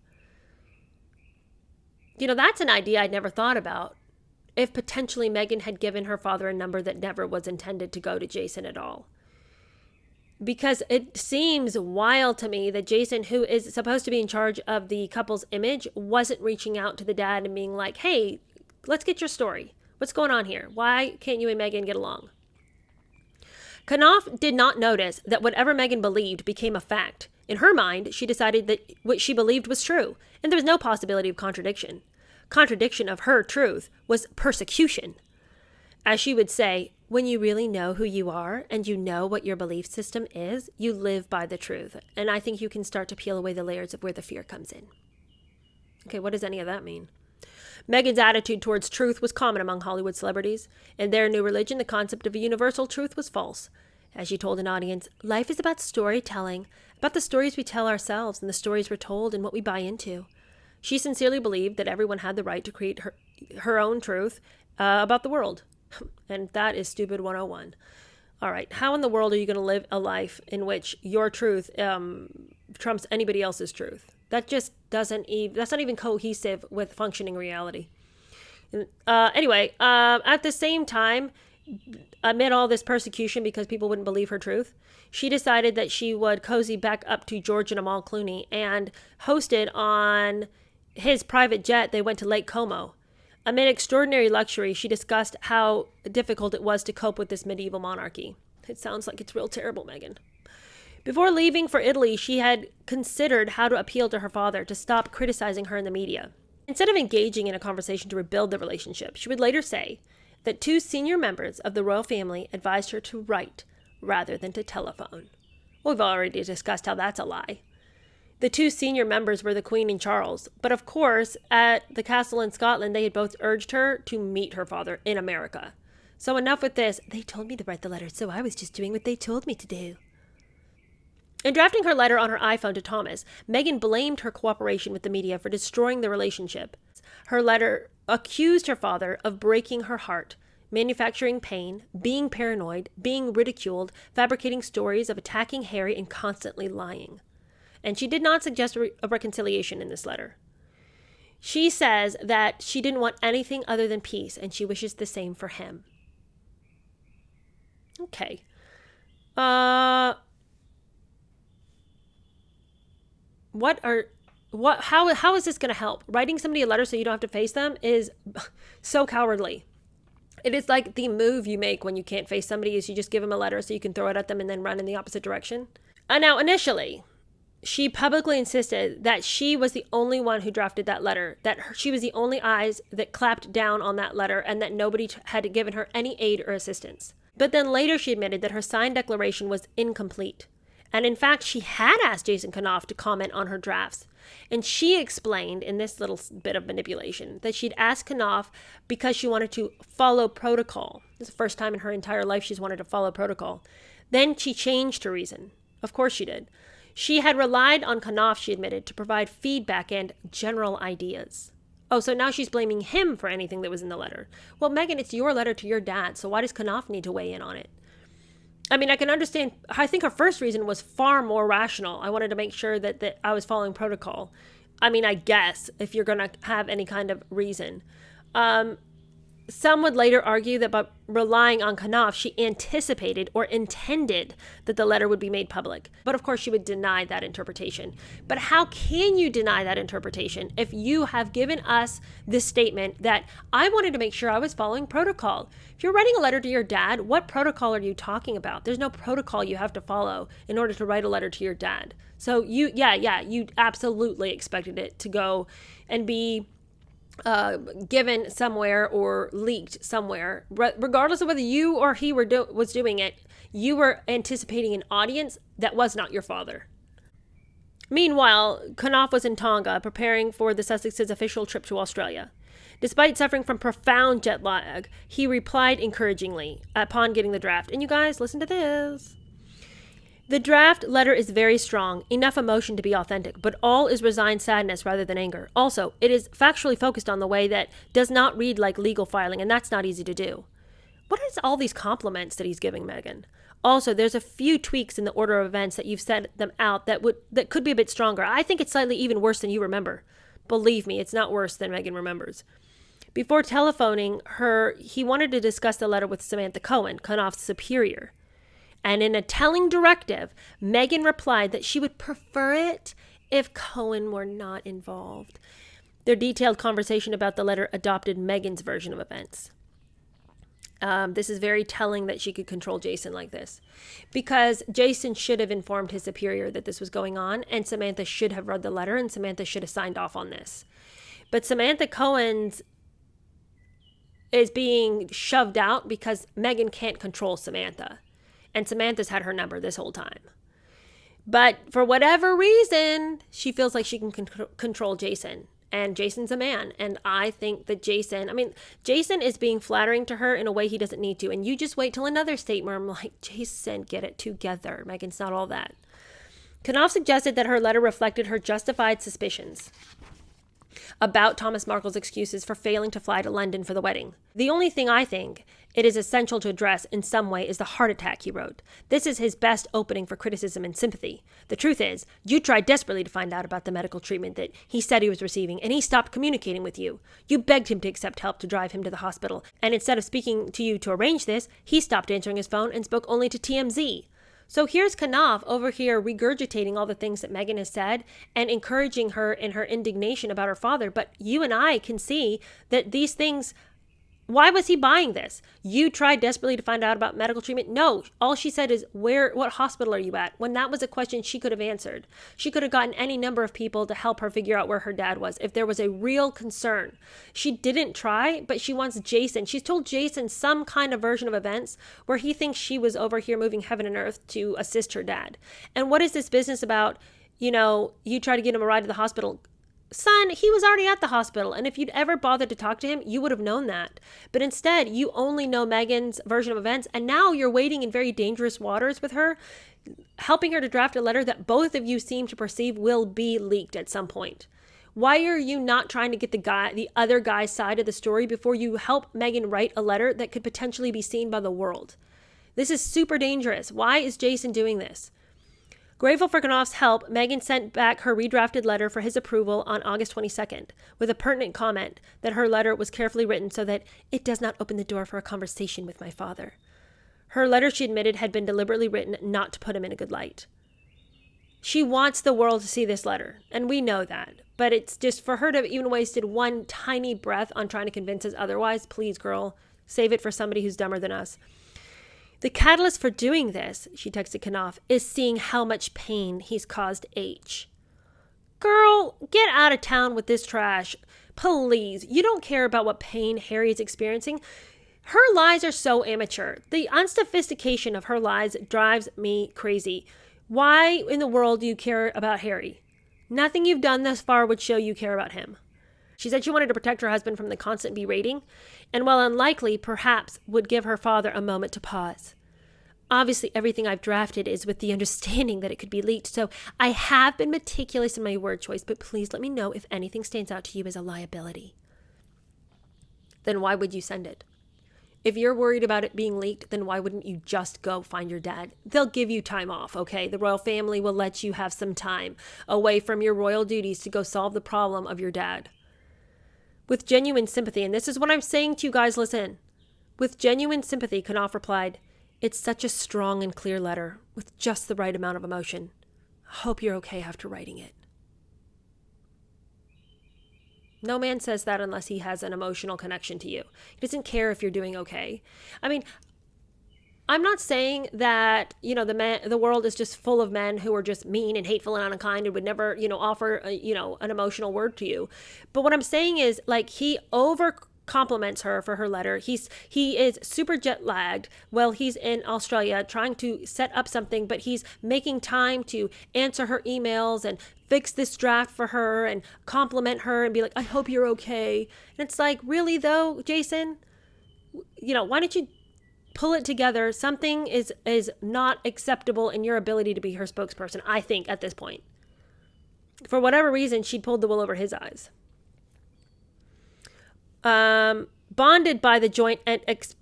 That's an idea I'd never thought about. If potentially Meghan had given her father a number that never was intended to go to Jason at all. Because it seems wild to me that Jason, who is supposed to be in charge of the couple's image, wasn't reaching out to the dad and being like, hey, let's get your story. What's going on here? Why can't you and Meghan get along? Knopf did not notice that whatever Meghan believed became a fact. In her mind, she decided that what she believed was true, and there was no possibility of contradiction. Contradiction of her truth was persecution. As she would say, when you really know who you are and you know what your belief system is, you live by the truth. And I think you can start to peel away the layers of where the fear comes in. Okay, what does any of that mean? Meghan's attitude towards truth was common among Hollywood celebrities. In their new religion, the concept of a universal truth was false. As she told an audience, life is about storytelling, about the stories we tell ourselves and the stories we're told and what we buy into. She sincerely believed that everyone had the right to create her own truth about the world. And that is stupid 101. All right, how in the world are you going to live a life in which your truth trumps anybody else's truth? That just that's not even cohesive with functioning reality. Anyway, at the same time, amid all this persecution because people wouldn't believe her truth, she decided that she would cozy back up to George and Amal Clooney and hosted on his private jet. They went to Lake Como. Amid extraordinary luxury, she discussed how difficult it was to cope with this medieval monarchy. It sounds like it's real terrible, Meghan. Before leaving for Italy, she had considered how to appeal to her father to stop criticizing her in the media. Instead of engaging in a conversation to rebuild the relationship, she would later say that two senior members of the royal family advised her to write rather than to telephone. Well, we've already discussed how that's a lie. The two senior members were the Queen and Charles, but of course, at the castle in Scotland, they had both urged her to meet her father in America. So enough with this. They told me to write the letter, so I was just doing what they told me to do. In drafting her letter on her iPhone to Thomas, Meghan blamed her cooperation with the media for destroying the relationship. Her letter accused her father of breaking her heart, manufacturing pain, being paranoid, being ridiculed, fabricating stories of attacking Harry, and constantly lying. And she did not suggest a reconciliation in this letter. She says that she didn't want anything other than peace, and she wishes the same for him. Okay. How is this going to help? Writing somebody a letter so you don't have to face them is so cowardly. It is like the move you make when you can't face somebody is you just give them a letter so you can throw it at them and then run in the opposite direction. Now, initially, she publicly insisted that she was the only one who drafted that letter, that she was the only eyes that clapped down on that letter, and that nobody had given her any aid or assistance. But then later she admitted that her signed declaration was incomplete. And in fact, she had asked Jason Knopf to comment on her drafts. And she explained in this little bit of manipulation that she'd asked Knopf because she wanted to follow protocol. This is the first time in her entire life she's wanted to follow protocol. Then she changed her reason. Of course she did. She had relied on Knopf, she admitted, to provide feedback and general ideas. Oh, so now she's blaming him for anything that was in the letter. Well, Meghan, it's your letter to your dad, so why does Knopf need to weigh in on it? I mean, I can understand. I think her first reason was far more rational. I wanted to make sure that I was following protocol. I mean, I guess, if you're going to have any kind of reason. Some would later argue that by relying on Knopf, she anticipated or intended that the letter would be made public. But of course, she would deny that interpretation. But how can you deny that interpretation if you have given us this statement that I wanted to make sure I was following protocol? If you're writing a letter to your dad, what protocol are you talking about? There's no protocol you have to follow in order to write a letter to your dad. So you absolutely expected it to go and be given somewhere or leaked somewhere. Regardless of whether you or he was doing it, you were anticipating an audience that was not your father. Meanwhile, Knopf was in Tonga preparing for the Sussex's official trip to Australia. Despite suffering from profound jet lag, he replied encouragingly upon getting the draft. And you guys, listen to this. The draft letter is very strong, enough emotion to be authentic, but all is resigned sadness rather than anger. Also, it is factually focused on the way that does not read like legal filing, and that's not easy to do. What is all these compliments that he's giving Meghan? Also, there's a few tweaks in the order of events that you've set them out that could be a bit stronger. I think it's slightly even worse than you remember. Believe me, it's not worse than Meghan remembers. Before telephoning her, he wanted to discuss the letter with Samantha Cohen, Knopf's superior. And in a telling directive, Meghan replied that she would prefer it if Cohen were not involved. Their detailed conversation about the letter adopted Meghan's version of events. This is very telling that she could control Jason like this, because Jason should have informed his superior that this was going on, and Samantha should have read the letter, and Samantha should have signed off on this. But Samantha Cohen's is being shoved out because Meghan can't control Samantha. And Samantha's had her number this whole time. But for whatever reason, she feels like she can control Jason. And Jason's a man. And I think that Jason is being flattering to her in a way he doesn't need to. And you just wait till another statement where I'm like, Jason, get it together. Meghan's not all that. Knopf suggested that her letter reflected her justified suspicions about Thomas Markle's excuses for failing to fly to London for the wedding. The only thing I think it is essential to address in some way is the heart attack, he wrote. This is his best opening for criticism and sympathy. The truth is, you tried desperately to find out about the medical treatment that he said he was receiving, and he stopped communicating with you. You begged him to accept help to drive him to the hospital, and instead of speaking to you to arrange this, he stopped answering his phone and spoke only to TMZ. So here's Knopf over here regurgitating all the things that Meghan has said and encouraging her in her indignation about her father. But you and I can see that these things, why was he buying this? You tried desperately to find out about medical treatment? No. All she said is, what hospital are you at? When that was a question she could have answered. She could have gotten any number of people to help her figure out where her dad was if there was a real concern. She didn't try, but she wants Jason. She's told Jason some kind of version of events where he thinks she was over here moving heaven and earth to assist her dad. And what is this business about, you try to get him a ride to the hospital? Son, he was already at the hospital, and if you'd ever bothered to talk to him, you would have known that. But instead, you only know Meghan's version of events, and now you're wading in very dangerous waters with her, helping her to draft a letter that both of you seem to perceive will be leaked at some point. Why are you not trying to get the other guy's side of the story before you help Megan write a letter that could potentially be seen by the world? This is super dangerous. Why is Jason doing this? Grateful for Knopf's help, Megan sent back her redrafted letter for his approval on August 22nd, with a pertinent comment that her letter was carefully written so that it does not open the door for a conversation with my father. Her letter, she admitted, had been deliberately written not to put him in a good light. She wants the world to see this letter, and we know that. But it's just for her to have even wasted one tiny breath on trying to convince us otherwise. Please, girl, save it for somebody who's dumber than us. The catalyst for doing this, she texted Knopf, is seeing how much pain he's caused H. Girl, get out of town with this trash. Please. You don't care about what pain Harry is experiencing. Her lies are so amateur. The unsophistication of her lies drives me crazy. Why in the world do you care about Harry? Nothing you've done thus far would show you care about him. She said she wanted to protect her husband from the constant berating, and while unlikely, perhaps would give her father a moment to pause. Obviously, everything I've drafted is with the understanding that it could be leaked, so I have been meticulous in my word choice, but please let me know if anything stands out to you as a liability. Then why would you send it? If you're worried about it being leaked, then why wouldn't you just go find your dad? They'll give you time off, okay? The royal family will let you have some time away from your royal duties to go solve the problem of your dad. With genuine sympathy, and this is what I'm saying to you guys, listen. With genuine sympathy, Knopf replied, "It's such a strong and clear letter, with just the right amount of emotion. I hope you're okay after writing it." No man says that unless he has an emotional connection to you. He doesn't care if you're doing okay. I mean, I'm not saying that, the world is just full of men who are just mean and hateful and unkind and would never, offer, an emotional word to you. But what I'm saying is, like, he over compliments her for her letter. He is super jet lagged. Well, he's in Australia trying to set up something, but he's making time to answer her emails and fix this draft for her and compliment her and be like, "I hope you're okay." And it's like, really though, Jason? Why don't you pull it together? Something is not acceptable in your ability to be her spokesperson, I think, at this point. For whatever reason, she pulled the wool over his eyes. Bonded by the joint enterprise,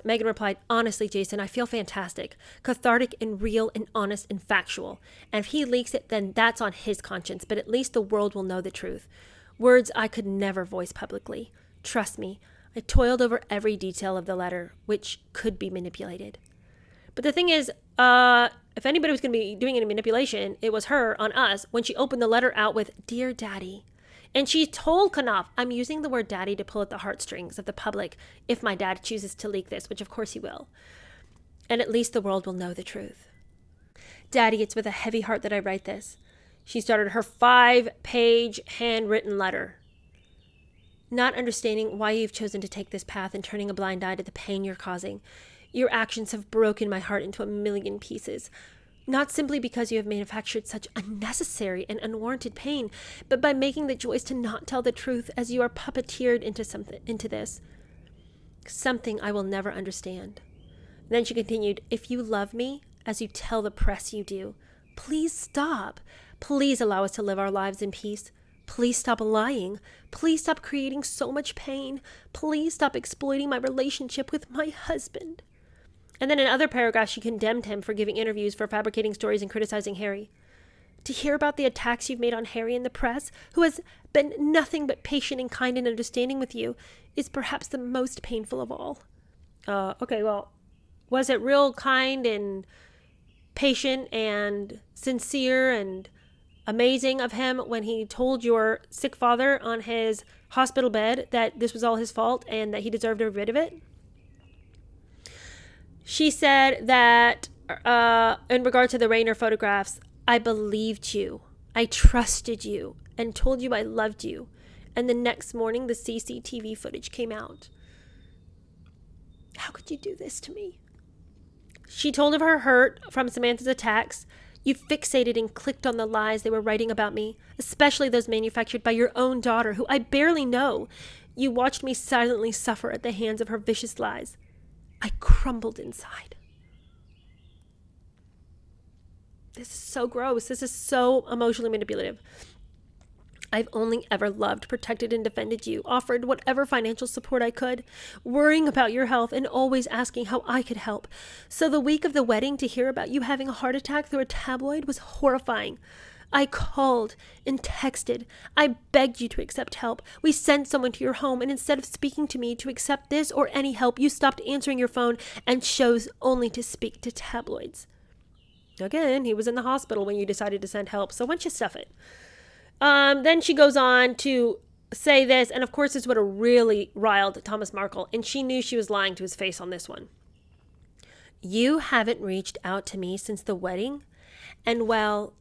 Megan replied, "Honestly, Jason, I feel fantastic, cathartic and real and honest and factual. And if he leaks it, then that's on his conscience, but at least the world will know the truth. Words I could never voice publicly. Trust me, I toiled over every detail of the letter, which could be manipulated." But the thing is, if anybody was going to be doing any manipulation, it was her on us when she opened the letter out with, "Dear Daddy." And she told Knopf, "I'm using the word daddy to pull at the heartstrings of the public if my dad chooses to leak this," which of course he will. "And at least the world will know the truth. Daddy, it's with a heavy heart that I write this." She started her 5-page handwritten letter. "Not understanding why you've chosen to take this path and turning a blind eye to the pain you're causing. Your actions have broken my heart into a million pieces. Not simply because you have manufactured such unnecessary and unwarranted pain, but by making the choice to not tell the truth as you are puppeteered into this. Something I will never understand." Then she continued, "If you love me, as you tell the press you do, please stop. Please allow us to live our lives in peace. Please stop lying. Please stop creating so much pain. Please stop exploiting my relationship with my husband." And then in other paragraphs, she condemned him for giving interviews, for fabricating stories and criticizing Harry. "To hear about the attacks you've made on Harry in the press, who has been nothing but patient and kind and understanding with you, is perhaps the most painful of all." Okay, well, was it real kind and patient and sincere and amazing of him when he told your sick father on his hospital bed that this was all his fault and that he deserved to be rid of it? She said that in regard to the Rayner photographs, "I believed you, I trusted you, and told you I loved you. And the next morning, the CCTV footage came out. How could you do this to me?" She told of her hurt from Samantha's attacks. "You fixated and clicked on the lies they were writing about me, especially those manufactured by your own daughter, who I barely know. You watched me silently suffer at the hands of her vicious lies. I crumbled inside." This is so gross. This is so emotionally manipulative. I've only ever loved, protected, and defended you, offered whatever financial support I could, worrying about your health and always asking how I could help. So the week of the wedding, to hear about you having a heart attack through a tabloid was horrifying. I called and texted. I begged you to accept help. We sent someone to your home, and instead of speaking to me to accept this or any help, you stopped answering your phone and chose only to speak to tabloids. Again, he was in the hospital when you decided to send help, so why don't you stuff it? Then she goes on to say this, and of course this would have really riled Thomas Markle, and she knew she was lying to his face on this one. You haven't reached out to me since the wedding, and well,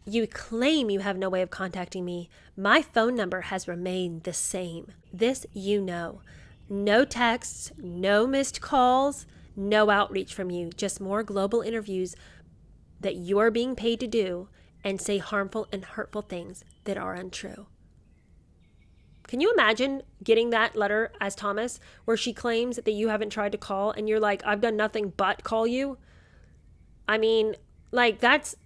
you claim you have no way of contacting me. My phone number has remained the same. This you know. No texts, no missed calls, no outreach from you, just more global interviews that you are being paid to do and say harmful and hurtful things that are untrue. Can you imagine getting that letter as Thomas where she claims that you haven't tried to call and you're like, I've done nothing but call you? I mean, like that's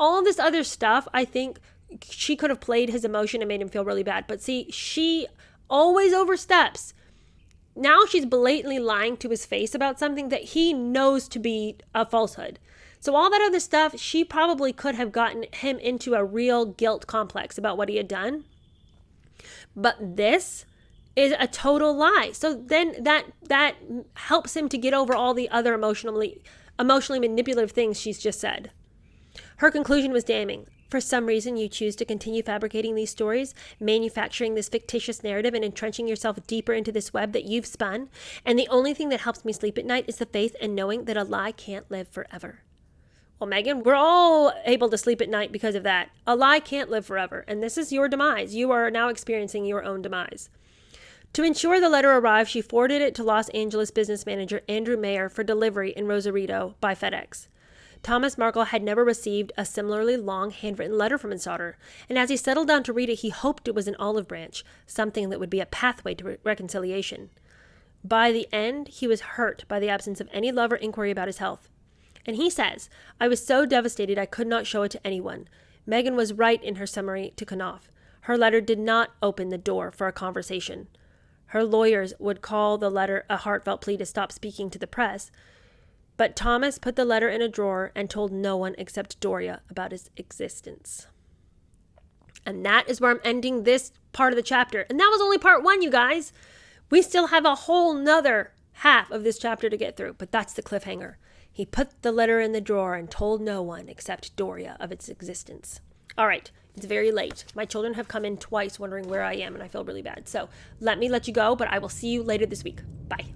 all this other stuff. I think she could have played his emotion and made him feel really bad. But see, she always oversteps. Now she's blatantly lying to his face about something that he knows to be a falsehood. So all that other stuff, she probably could have gotten him into a real guilt complex about what he had done. But this is a total lie. So then that helps him to get over all the other emotionally manipulative things she's just said. Her conclusion was damning. For some reason, you choose to continue fabricating these stories, manufacturing this fictitious narrative, and entrenching yourself deeper into this web that you've spun. And the only thing that helps me sleep at night is the faith and knowing that a lie can't live forever. Well, Megan, we're all able to sleep at night because of that. A lie can't live forever, and this is your demise. You are now experiencing your own demise. To ensure the letter arrived, she forwarded it to Los Angeles business manager Andrew Mayer for delivery in Rosarito by FedEx. Thomas Markle had never received a similarly long handwritten letter from his daughter, and as he settled down to read it, he hoped it was an olive branch, something that would be a pathway to reconciliation. By the end, he was hurt by the absence of any love or inquiry about his health. And he says, I was so devastated I could not show it to anyone. Megan was right in her summary to Knopf. Her letter did not open the door for a conversation. Her lawyers would call the letter a heartfelt plea to stop speaking to the press. But Thomas put the letter in a drawer and told no one except Doria about its existence. And that is where I'm ending this part of the chapter. And that was only part 1, you guys. We still have a whole nother half of this chapter to get through, but that's the cliffhanger. He put the letter in the drawer and told no one except Doria of its existence. All right, it's very late. My children have come in twice wondering where I am, and I feel really bad. So let me let you go, but I will see you later this week. Bye.